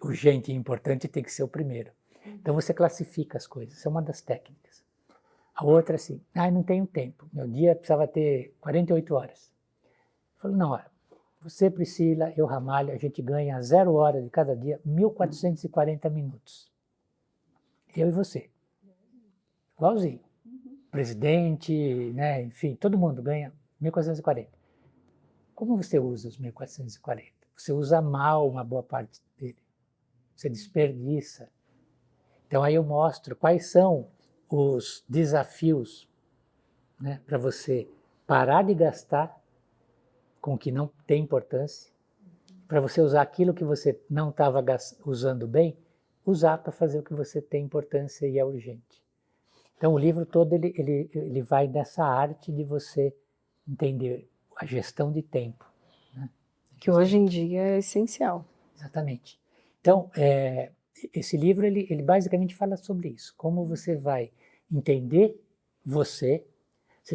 urgente e importante tem que ser o primeiro. Então, você classifica as coisas. Essa é uma das técnicas. A outra, assim, não tenho tempo. Meu dia precisava ter 48 horas. Eu falo, não, você, Priscila, eu, Ramalho, a gente ganha 0 hora de cada dia, 1.440 minutos. Eu e você. Igualzinho. Presidente, né, enfim, todo mundo ganha 1.440. Como você usa os 1.440? Você usa mal uma boa parte dele. Você desperdiça. Então aí eu mostro quais são os desafios, né, para você parar de gastar com o que não tem importância, para você usar aquilo que você não estava usando bem, usar para fazer o que você tem importância e é urgente. Então o livro todo ele vai nessa arte de você entender a gestão de tempo. Né? Que hoje em dia é essencial. Exatamente. Então, esse livro ele basicamente fala sobre isso, como você vai entender você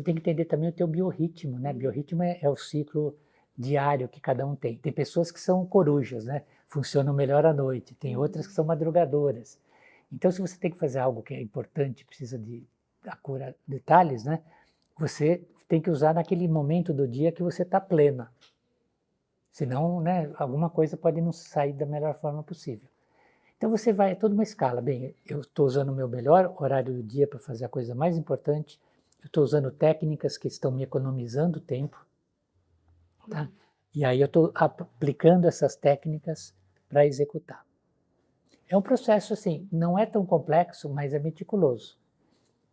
tem que entender também o teu biorritmo, né? Biorritmo é o ciclo diário que cada um tem. Tem pessoas que são corujas, né? Funcionam melhor à noite, tem outras que são madrugadoras. Então, se você tem que fazer algo que é importante, precisa de acurar detalhes, né? Você tem que usar naquele momento do dia que você está plena. Senão, né, alguma coisa pode não sair da melhor forma possível. Então você vai, é toda uma escala. Bem, eu estou usando o meu melhor horário do dia para fazer a coisa mais importante, eu estou usando técnicas que estão me economizando tempo, tá? E aí eu estou aplicando essas técnicas para executar. É um processo assim, não é tão complexo, mas é meticuloso.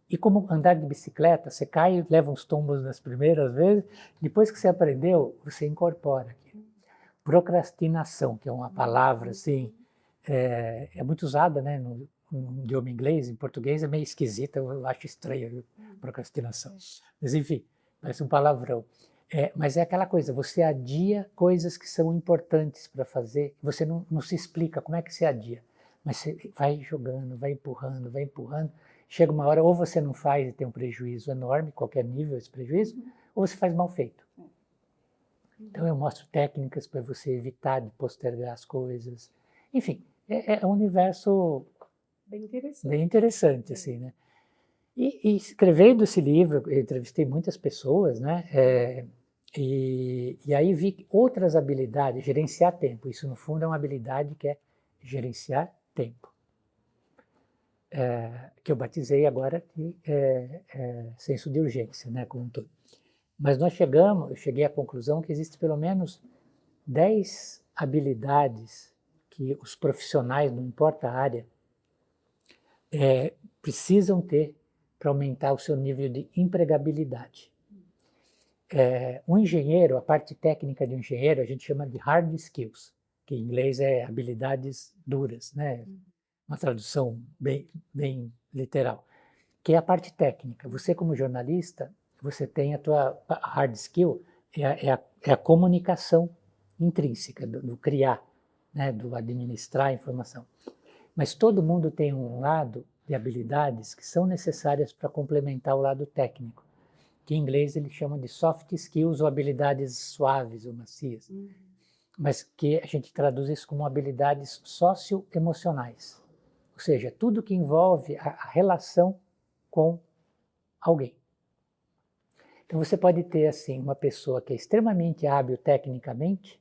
E como andar de bicicleta, você cai, leva uns tombos nas primeiras vezes, depois que você aprendeu, você incorpora aquilo. Procrastinação, que é uma palavra assim, é muito usada, né, no idioma inglês, em português é meio esquisita, eu acho estranha procrastinação. Mas enfim, parece um palavrão. Mas é aquela coisa, você adia coisas que são importantes para fazer, você não se explica como é que você adia, mas você vai jogando, vai empurrando, chega uma hora ou você não faz e tem um prejuízo enorme, qualquer nível esse prejuízo, ou você faz mal feito. Então eu mostro técnicas para você evitar de postergar as coisas. Enfim, é um universo bem interessante assim, né? E escrevendo esse livro, eu entrevistei muitas pessoas, né? E aí vi outras habilidades, gerenciar tempo. Isso, no fundo, é uma habilidade que é gerenciar tempo. Que eu batizei agora de senso de urgência, né, como um todo. Mas eu cheguei à conclusão que existem pelo menos 10 habilidades que os profissionais, não importa a área, precisam ter para aumentar o seu nível de empregabilidade. Um engenheiro, a parte técnica de um engenheiro, a gente chama de hard skills, que em inglês é habilidades duras, né? Uma tradução bem literal, que é a parte técnica. Você, como jornalista, você tem a tua hard skill, é a comunicação intrínseca, do criar, né? Do administrar a informação. Mas todo mundo tem um lado de habilidades que são necessárias para complementar o lado técnico, que em inglês eles chamam de soft skills ou habilidades suaves ou macias, mas que a gente traduz isso como habilidades socioemocionais, ou seja, tudo que envolve a relação com alguém. Então você pode ter assim uma pessoa que é extremamente hábil tecnicamente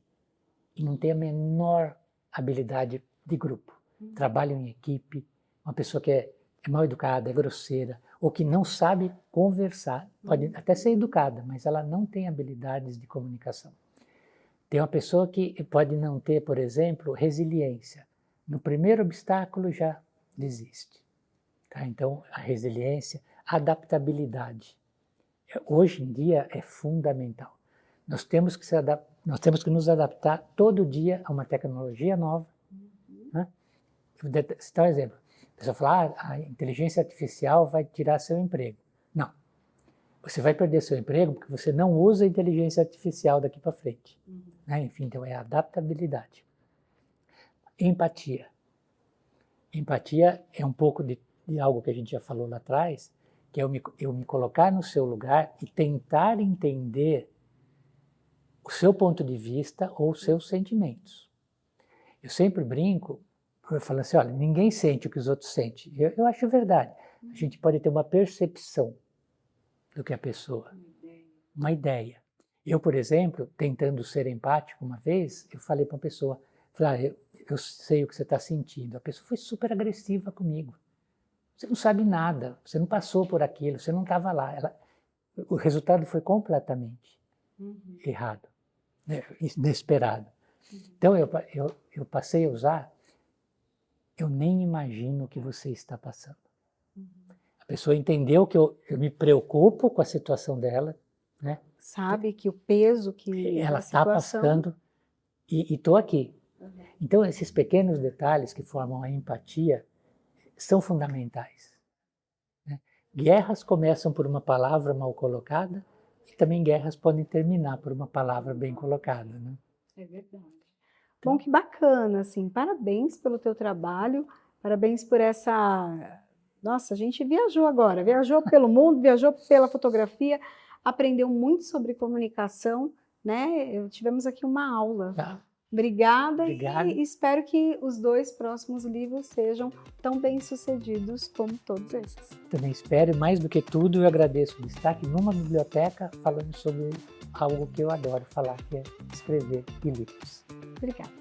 e não tem a menor habilidade de grupo, trabalha em equipe, uma pessoa que é mal educada, é grosseira, ou que não sabe conversar, pode até ser educada, mas ela não tem habilidades de comunicação. Tem uma pessoa que pode não ter, por exemplo, resiliência. No primeiro obstáculo já desiste. Tá? Então, a resiliência, a adaptabilidade. Hoje em dia é fundamental. Nós temos que nos adaptar todo dia a uma tecnologia nova. Né? Vou citar um exemplo. A pessoa fala, a inteligência artificial vai tirar seu emprego. Não. Você vai perder seu emprego porque você não usa a inteligência artificial daqui para frente. Né? Enfim, então é a adaptabilidade. Empatia. Empatia é um pouco de algo que a gente já falou lá atrás, que é eu me colocar no seu lugar e tentar entender o seu ponto de vista ou os seus sentimentos. Eu sempre brinco, eu falo assim, olha, ninguém sente o que os outros sentem. Eu acho verdade. A gente pode ter uma percepção do que a pessoa, uma ideia. Eu, por exemplo, tentando ser empático uma vez, eu falei para uma pessoa, falei, eu sei o que você está sentindo. A pessoa foi super agressiva comigo. Você não sabe nada, você não passou por aquilo, você não estava lá. O resultado foi completamente errado, né? Inesperado. Então eu passei a usar, eu nem imagino o que você está passando. A pessoa entendeu que eu me preocupo com a situação dela, né? Sabe que o peso que ela está passando e estou aqui. Então esses pequenos detalhes que formam a empatia são fundamentais, né? Guerras começam por uma palavra mal colocada e também guerras podem terminar por uma palavra bem colocada, né? É verdade. Bom, que bacana, assim, parabéns pelo teu trabalho, parabéns por essa... Nossa, a gente viajou agora, viajou pelo mundo, viajou pela fotografia, aprendeu muito sobre comunicação, né? Tivemos aqui uma aula. Tá. Obrigada. Obrigado. E espero que os 2 próximos livros sejam tão bem-sucedidos como todos esses. Também espero, mais do que tudo, eu agradeço o destaque numa biblioteca falando sobre algo que eu adoro falar, que é escrever e livros. Obrigada.